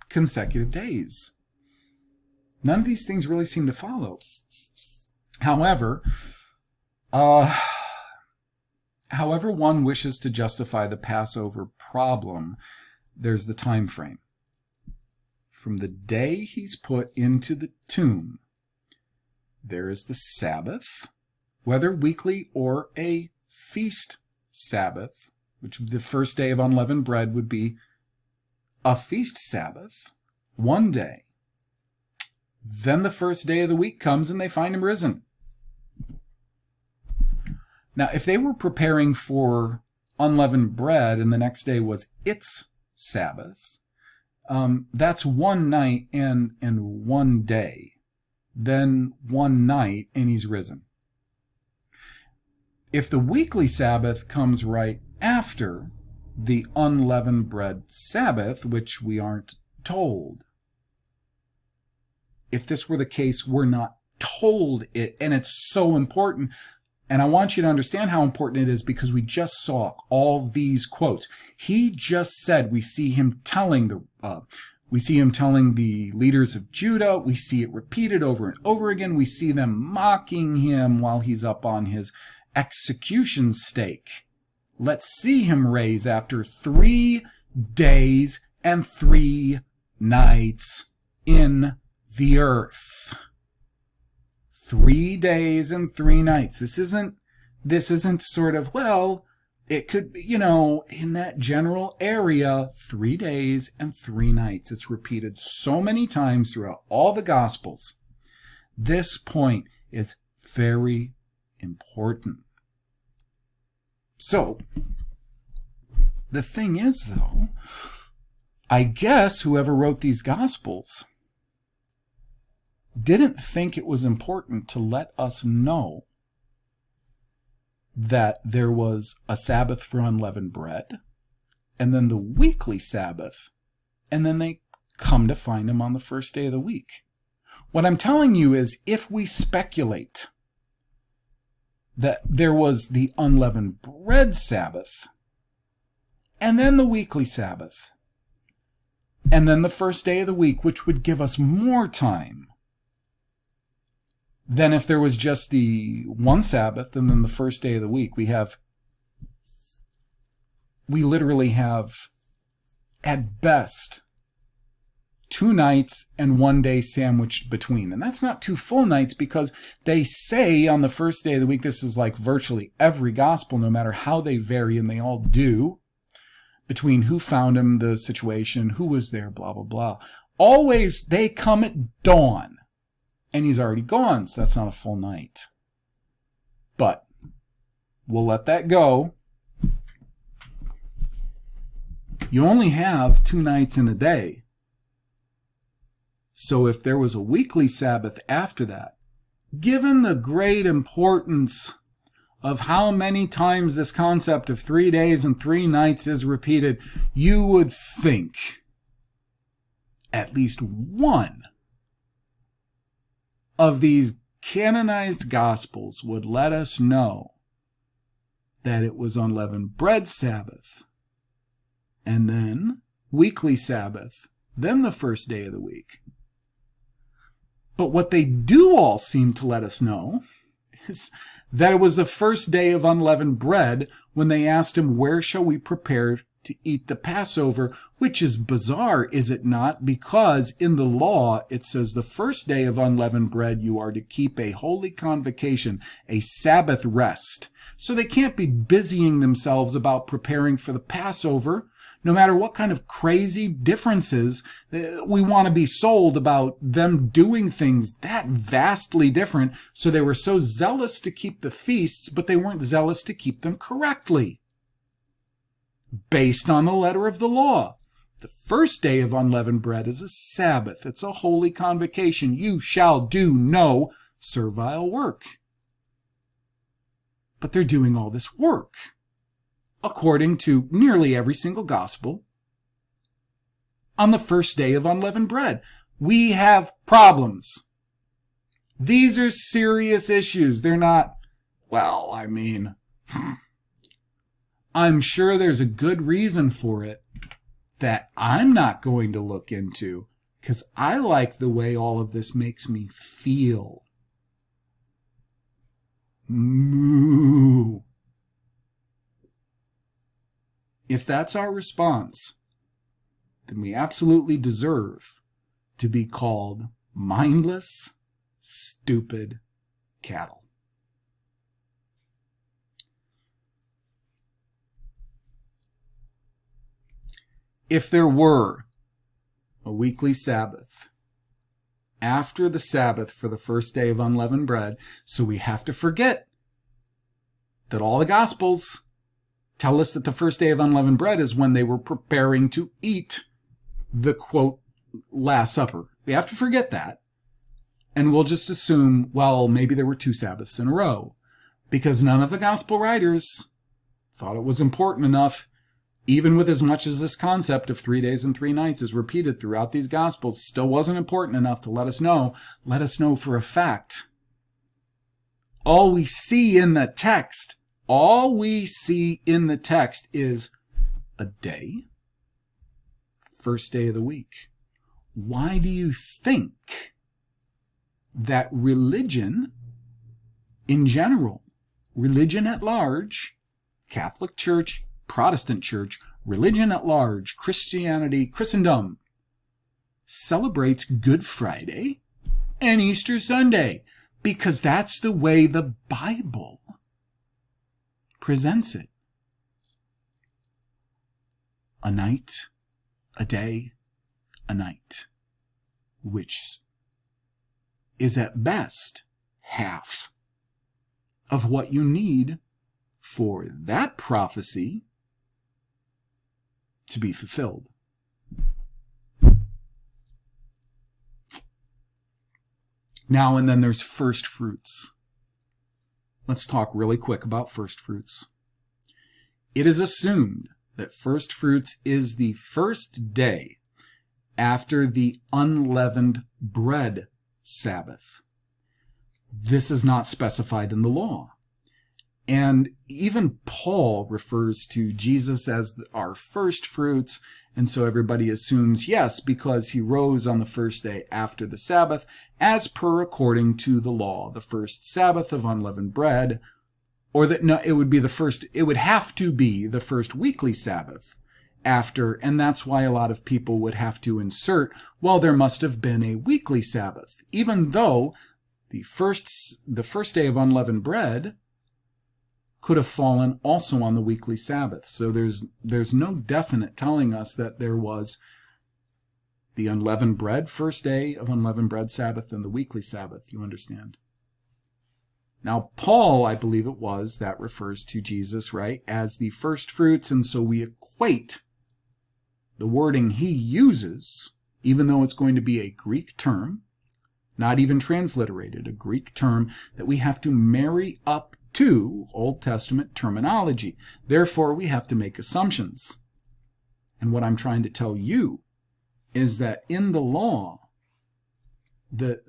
consecutive days. None of these things really seem to follow. However, one wishes to justify the Passover problem, there's the time frame. From the day he's put into the tomb, there is the Sabbath, whether weekly or a feast Sabbath, which the first day of unleavened bread would be a feast Sabbath, 1 day. Then the first day of the week comes and they find him risen. Now, if they were preparing for unleavened bread and the next day was its Sabbath, That's one night and one day. Then one night and he's risen. If the weekly Sabbath comes right after the unleavened bread Sabbath, which we aren't told. If this were the case, we're not told it, and it's so important. And I want you to understand how important it is because we just saw all these quotes. He just said we see him telling the leaders of Judah. We see it repeated over and over again. We see them mocking him while he's up on his execution stake. Let's see him raise after 3 days and 3 nights in the earth. 3 days and 3 nights. This isn't sort of, well, it could be, in that general area, 3 days and 3 nights. It's repeated so many times throughout all the Gospels. This point is very important. So, the thing is, though, I guess whoever wrote these Gospels didn't think it was important to let us know that there was a Sabbath for unleavened bread, and then the weekly Sabbath, and then they come to find him on the first day of the week. What I'm telling you is, if we speculate that there was the unleavened bread Sabbath, and then the weekly Sabbath, and then the first day of the week, which would give us more time than if there was just the one Sabbath and then the first day of the week. We literally have, at best, 2 nights and 1 day sandwiched between. And that's not 2 full nights, because they say on the first day of the week, this is like virtually every gospel, no matter how they vary, and they all do, between who found him, the situation, who was there, blah, blah, blah. Always they come at dawn, and he's already gone, so that's not a full night. But we'll let that go. You only have 2 nights in a day. So if there was a weekly Sabbath after that, given the great importance of how many times this concept of 3 days and 3 nights is repeated, you would think at least one of these canonized Gospels would let us know that it was unleavened bread Sabbath, and then weekly Sabbath, then the first day of the week. But what they do all seem to let us know is that it was the first day of unleavened bread when they asked him, where shall we prepare to eat the Passover? Which is bizarre, is it not? Because in the law, it says the first day of unleavened bread, you are to keep a holy convocation, a Sabbath rest. So they can't be busying themselves about preparing for the Passover, no matter what kind of crazy differences we want to be sold about them doing things that vastly different. So they were so zealous to keep the feasts, but they weren't zealous to keep them correctly, based on the letter of the law. The first day of unleavened bread is a Sabbath. It's a holy convocation. You shall do no servile work. But they're doing all this work, according to nearly every single gospel, on the first day of unleavened bread. We have problems. These are serious issues. They're not, I'm sure there's a good reason for it that I'm not going to look into, because I like the way all of this makes me feel. Moo. If that's our response, then we absolutely deserve to be called mindless, stupid cattle. If there were a weekly Sabbath after the Sabbath for the first day of unleavened bread, so we have to forget that all the Gospels tell us that the first day of unleavened bread is when they were preparing to eat the, quote, Last Supper. We have to forget that. And we'll just assume, well, maybe there were 2 Sabbaths in a row. Because none of the gospel writers thought it was important enough, even with as much as this concept of 3 days and 3 nights is repeated throughout these gospels, still wasn't important enough to let us know for a fact. All we see in the text is a day, first day of the week. Why do you think that religion in general, religion at large, Catholic Church, Protestant Church, religion at large, Christianity, Christendom, celebrates Good Friday and Easter Sunday? Because that's the way the Bible presents it. A night, a day, a night, which is at best half of what you need for that prophecy to be fulfilled. Now and then there's first fruits. Let's talk really quick about first fruits. It is assumed that first fruits is the first day after the unleavened bread Sabbath. This is not specified in the law. And even Paul refers to Jesus as our first fruits, and so everybody assumes, yes, because he rose on the first day after the Sabbath, as per according to the law, the first Sabbath of unleavened bread, or that no, it would have to be the first weekly Sabbath after, and that's why a lot of people would have to insert, well, there must have been a weekly Sabbath, even though the first day of unleavened bread could have fallen also on the weekly Sabbath. So there's no definite telling us that there was the unleavened bread, first day of unleavened bread Sabbath, and the weekly Sabbath, you understand? Now, Paul, I believe it was, that refers to Jesus, right, as the first fruits, and so we equate the wording he uses, even though it's going to be a Greek term, not even transliterated, a Greek term that we have to marry up to Old Testament terminology. Therefore, we have to make assumptions. And what I'm trying to tell you is that in the law, the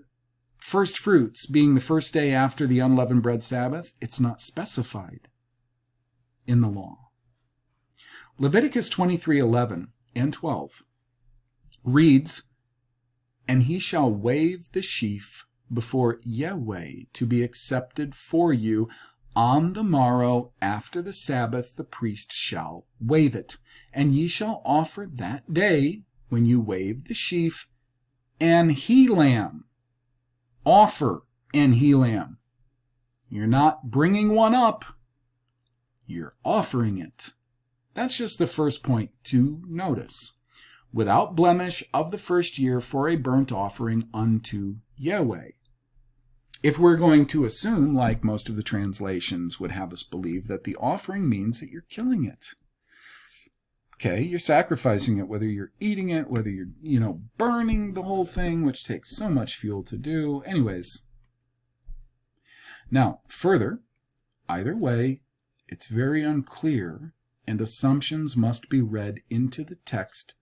first fruits being the first day after the unleavened bread Sabbath, it's not specified in the law. Leviticus 23:11 and 12 reads, "And he shall wave the sheaf before Yahweh to be accepted for you. On the morrow after the Sabbath the priest shall wave it. And ye shall offer that day, when you wave the sheaf, an he-lamb." Offer an he-lamb. You're not bringing one up. You're offering it. That's just the first point to notice. Without blemish of the first year for a burnt offering unto Yahweh. If we're going to assume, like most of the translations would have us believe, that the offering means that you're killing it. Okay, you're sacrificing it, whether you're eating it, whether you're, burning the whole thing, which takes so much fuel to do. Anyways. Now, further, either way, it's very unclear, and assumptions must be read into the text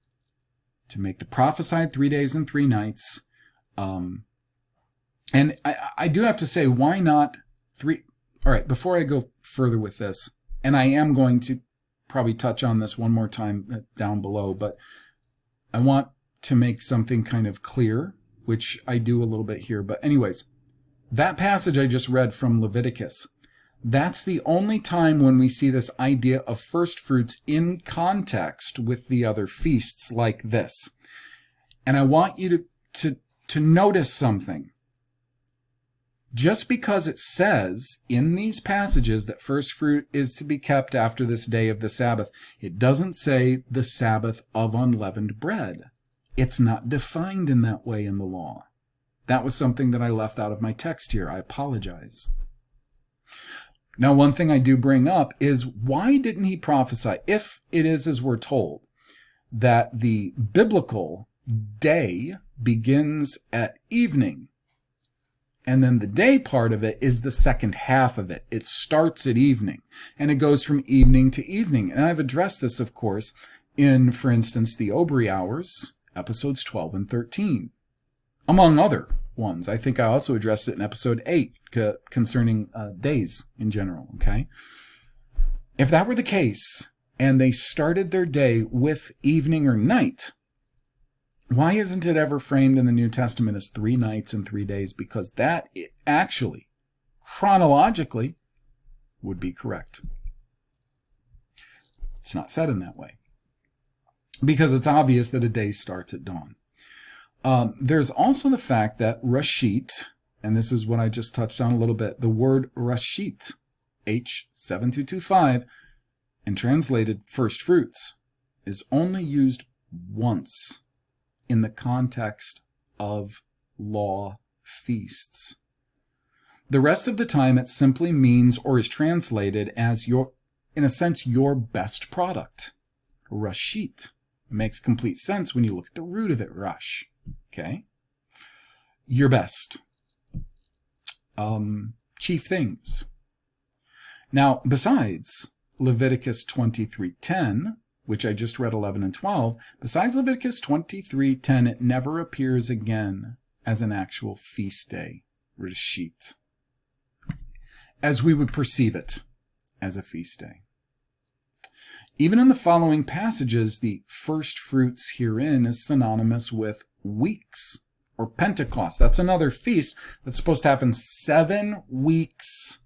to make the prophesied 3 days and 3 nights. And I do have to say, why not 3? All right, before I go further with this, and I am going to probably touch on this one more time down below, but I want to make something kind of clear, which I do a little bit here. But anyways, that passage I just read from Leviticus, that's the only time when we see this idea of first fruits in context with the other feasts like this. And I want you to notice something. Just because it says in these passages that first fruit is to be kept after this day of the Sabbath, it doesn't say the Sabbath of unleavened bread. It's not defined in that way in the law. That was something that I left out of my text here. I apologize. Now, one thing I do bring up is, why didn't he prophesy, if it is as we're told, that the biblical day begins at evening. And then the day part of it is the second half of it. It starts at evening, and it goes from evening to evening. And I've addressed this, of course, in, for instance, the OBRY hours, episodes 12 and 13, among other ones. I think I also addressed it in episode 8 concerning days in general, okay? If that were the case, and they started their day with evening or night, why isn't it ever framed in the New Testament as 3 nights and 3 days? Because that actually, chronologically, would be correct. It's not said in that way, because it's obvious that a day starts at dawn. There's also the fact that Rashit, and this is what I just touched on a little bit, the word Rashit, H7225, and translated first fruits, is only used once in the context of law feasts. The rest of the time it simply means, or is translated as, your, in a sense, your best product. Rashit. It makes complete sense when you look at the root of it, rush. Okay? Your best. Chief things. Now, besides Leviticus 23:10, which I just read 11 and 12, besides Leviticus 23:10, it never appears again as an actual feast day, Rashit, as we would perceive it as a feast day. Even in the following passages, the first fruits herein is synonymous with weeks, or Pentecost. That's another feast that's supposed to happen 7 weeks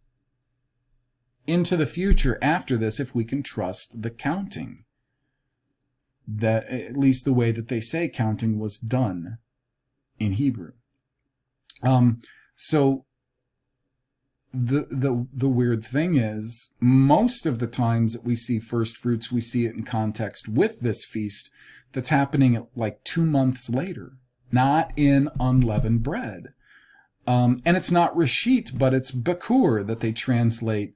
into the future after this, if we can trust the counting. That, at least the way that they say counting was done in Hebrew. So the weird thing is, most of the times that we see first fruits, we see it in context with this feast that's happening like 2 months later, not in unleavened bread. And it's not Rashit, but it's Bakur that they translate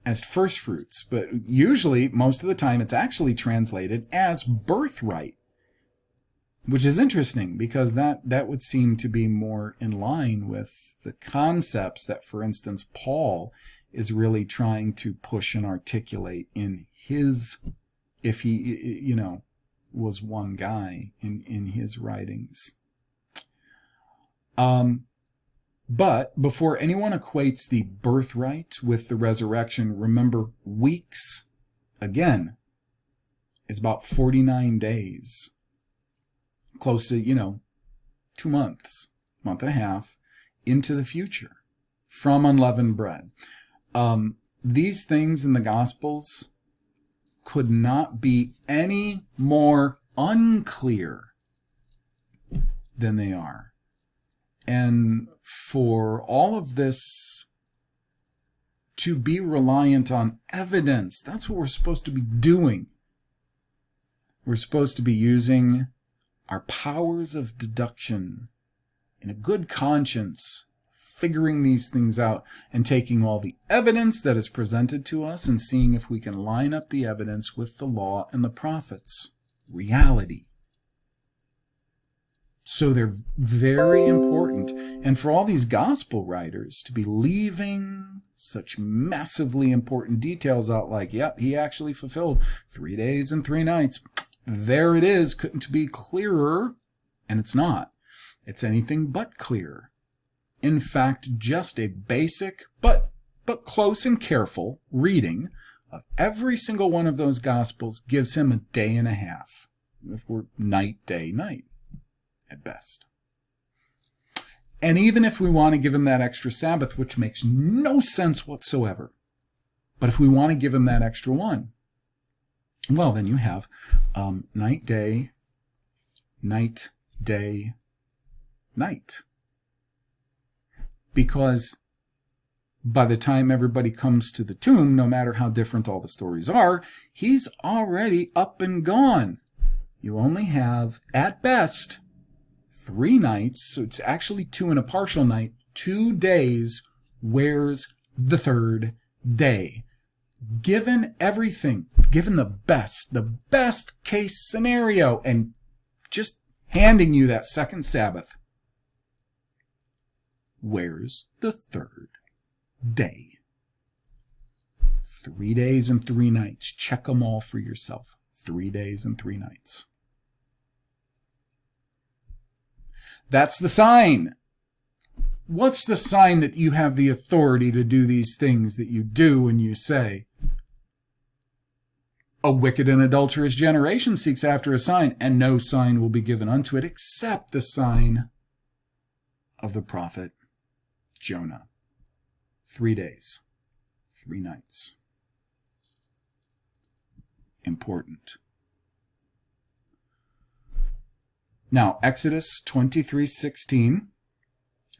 as first fruits. But usually, most of the time, it's actually translated as birthright, which is interesting, because that would seem to be more in line with the concepts that, for instance, Paul is really trying to push and articulate in his, if he, was one guy in his writings. But before anyone equates the birthright with the resurrection, remember, weeks, again, is about 49 days. Close to, 2 months, month and a half, into the future from unleavened bread. These things in the Gospels could not be any more unclear than they are. And for all of this to be reliant on evidence, that's what we're supposed to be doing. We're supposed to be using our powers of deduction in a good conscience, figuring these things out and taking all the evidence that is presented to us and seeing if we can line up the evidence with the law and the prophets. Reality. So they're very important. And for all these gospel writers to be leaving such massively important details out, like, yep, he actually fulfilled 3 days and 3 nights. There it is. Couldn't be clearer. And it's not. It's anything but clear. In fact, just a basic but close and careful reading of every single one of those gospels gives him a day and a half. If we're night, day, night, at best. And even if we want to give him that extra Sabbath, which makes no sense whatsoever, but if we want to give him that extra one, well, then you have night, day, night, day, night. Because by the time everybody comes to the tomb, no matter how different all the stories are, he's already up and gone. You only have, at best, 3 nights, so it's actually 2 and a partial night, 2 days. Where's the 3rd day? given everything, given the best case scenario, and just handing you that second Sabbath, where's the third day? 3 days and 3 nights. Check them all for yourself. 3 days and 3 nights. That's the sign. What's the sign that you have the authority to do these things that you do and you say? A wicked and adulterous generation seeks after a sign, and no sign will be given unto it except the sign of the prophet Jonah. 3 days, 3 nights. Important. Now, Exodus 23:16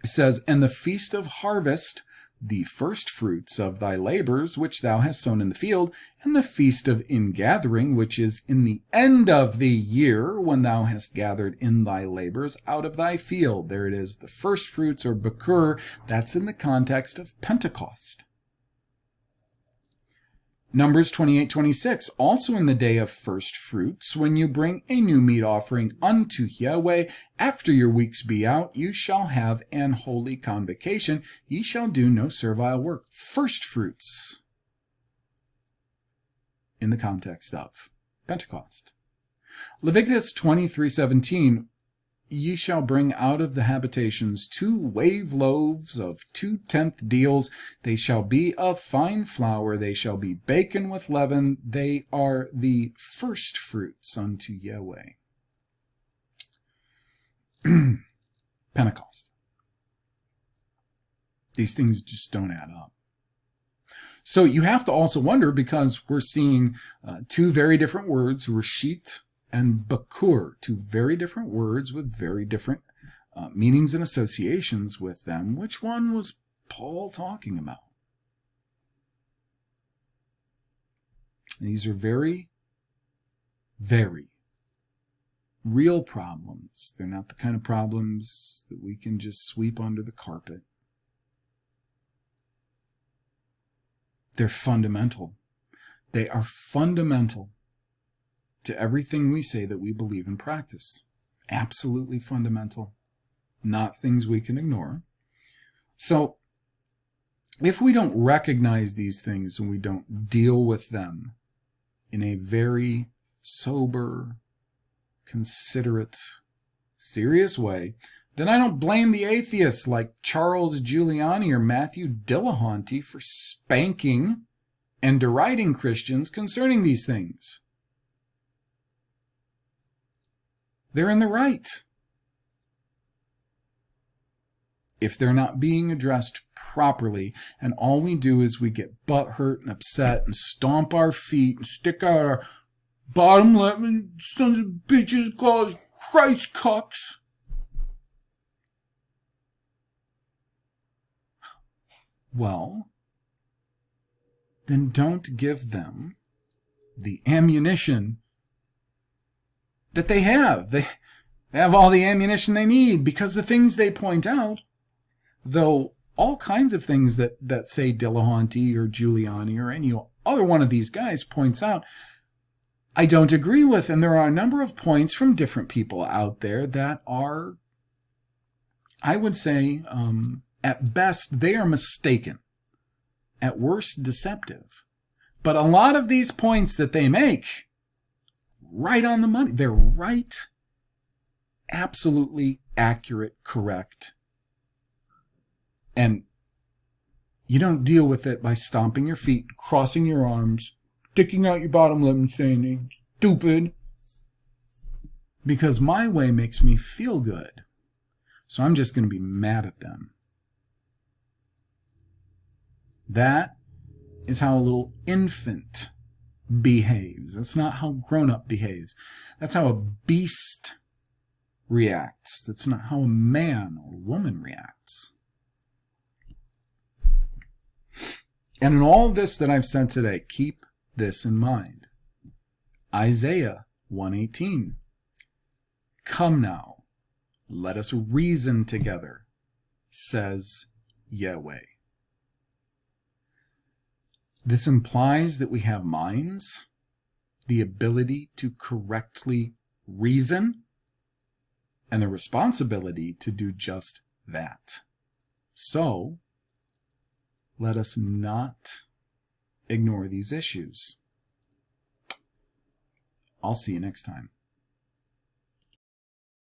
says, "And the feast of harvest, the first fruits of thy labors which thou hast sown in the field, and the feast of ingathering, which is in the end of the year, when thou hast gathered in thy labors out of thy field." There it is, the first fruits, or Bakur. That's in the context of Pentecost. Numbers 28:26, also in the day of first fruits, when you bring a new meat offering unto Yahweh, after your weeks be out, you shall have an holy convocation. Ye shall do no servile work. First fruits in the context of Pentecost. Leviticus 23:17, ye shall bring out of the habitations 2 wave loaves of 2/10 deals. They shall be of fine flour. They shall be baken with leaven. They are the first fruits unto Yahweh. Pentecost. These things just don't add up. So you have to also wonder, because we're seeing 2 very different words, Reshit and Bakur, 2 very different words with very different meanings and associations with them. Which one was Paul talking about? These are very, very real problems. They're not the kind of problems that we can just sweep under the carpet. They're fundamental. They are fundamental to everything we say that we believe and practice. Absolutely fundamental. Not things we can ignore. So, if we don't recognize these things and we don't deal with them in a very sober, considerate, serious way, then I don't blame the atheists like Charles Giuliani or Matthew Dillahunty for spanking and deriding Christians concerning these things. They're in the right. If they're not being addressed properly, and all we do is we get butthurt and upset and stomp our feet and stick out our bottom lip and sons of bitches call us Christ cucks. Well, then don't give them the ammunition that they have. They have all the ammunition they need, because the things they point out, though all kinds of things that say Dillahunty or Giuliani or any other one of these guys points out, I don't agree with. And there are a number of points from different people out there that are, I would say, at best, they are mistaken. At worst, deceptive. But a lot of these points that they make, right on the money. They're right, absolutely accurate, correct. And you don't deal with it by stomping your feet, crossing your arms, sticking out your bottom lip and saying, "Hey, stupid," because my way makes me feel good. So I'm just going to be mad at them. That is how a little infant behaves. That's not how grown-up behaves. That's how a beast reacts. That's not how a man or woman reacts. And in all this that I've said today, keep this in mind. Isaiah 1:18. Come now, let us reason together, says Yahweh. This implies that we have minds, the ability to correctly reason, and the responsibility to do just that. So, let us not ignore these issues. I'll see you next time.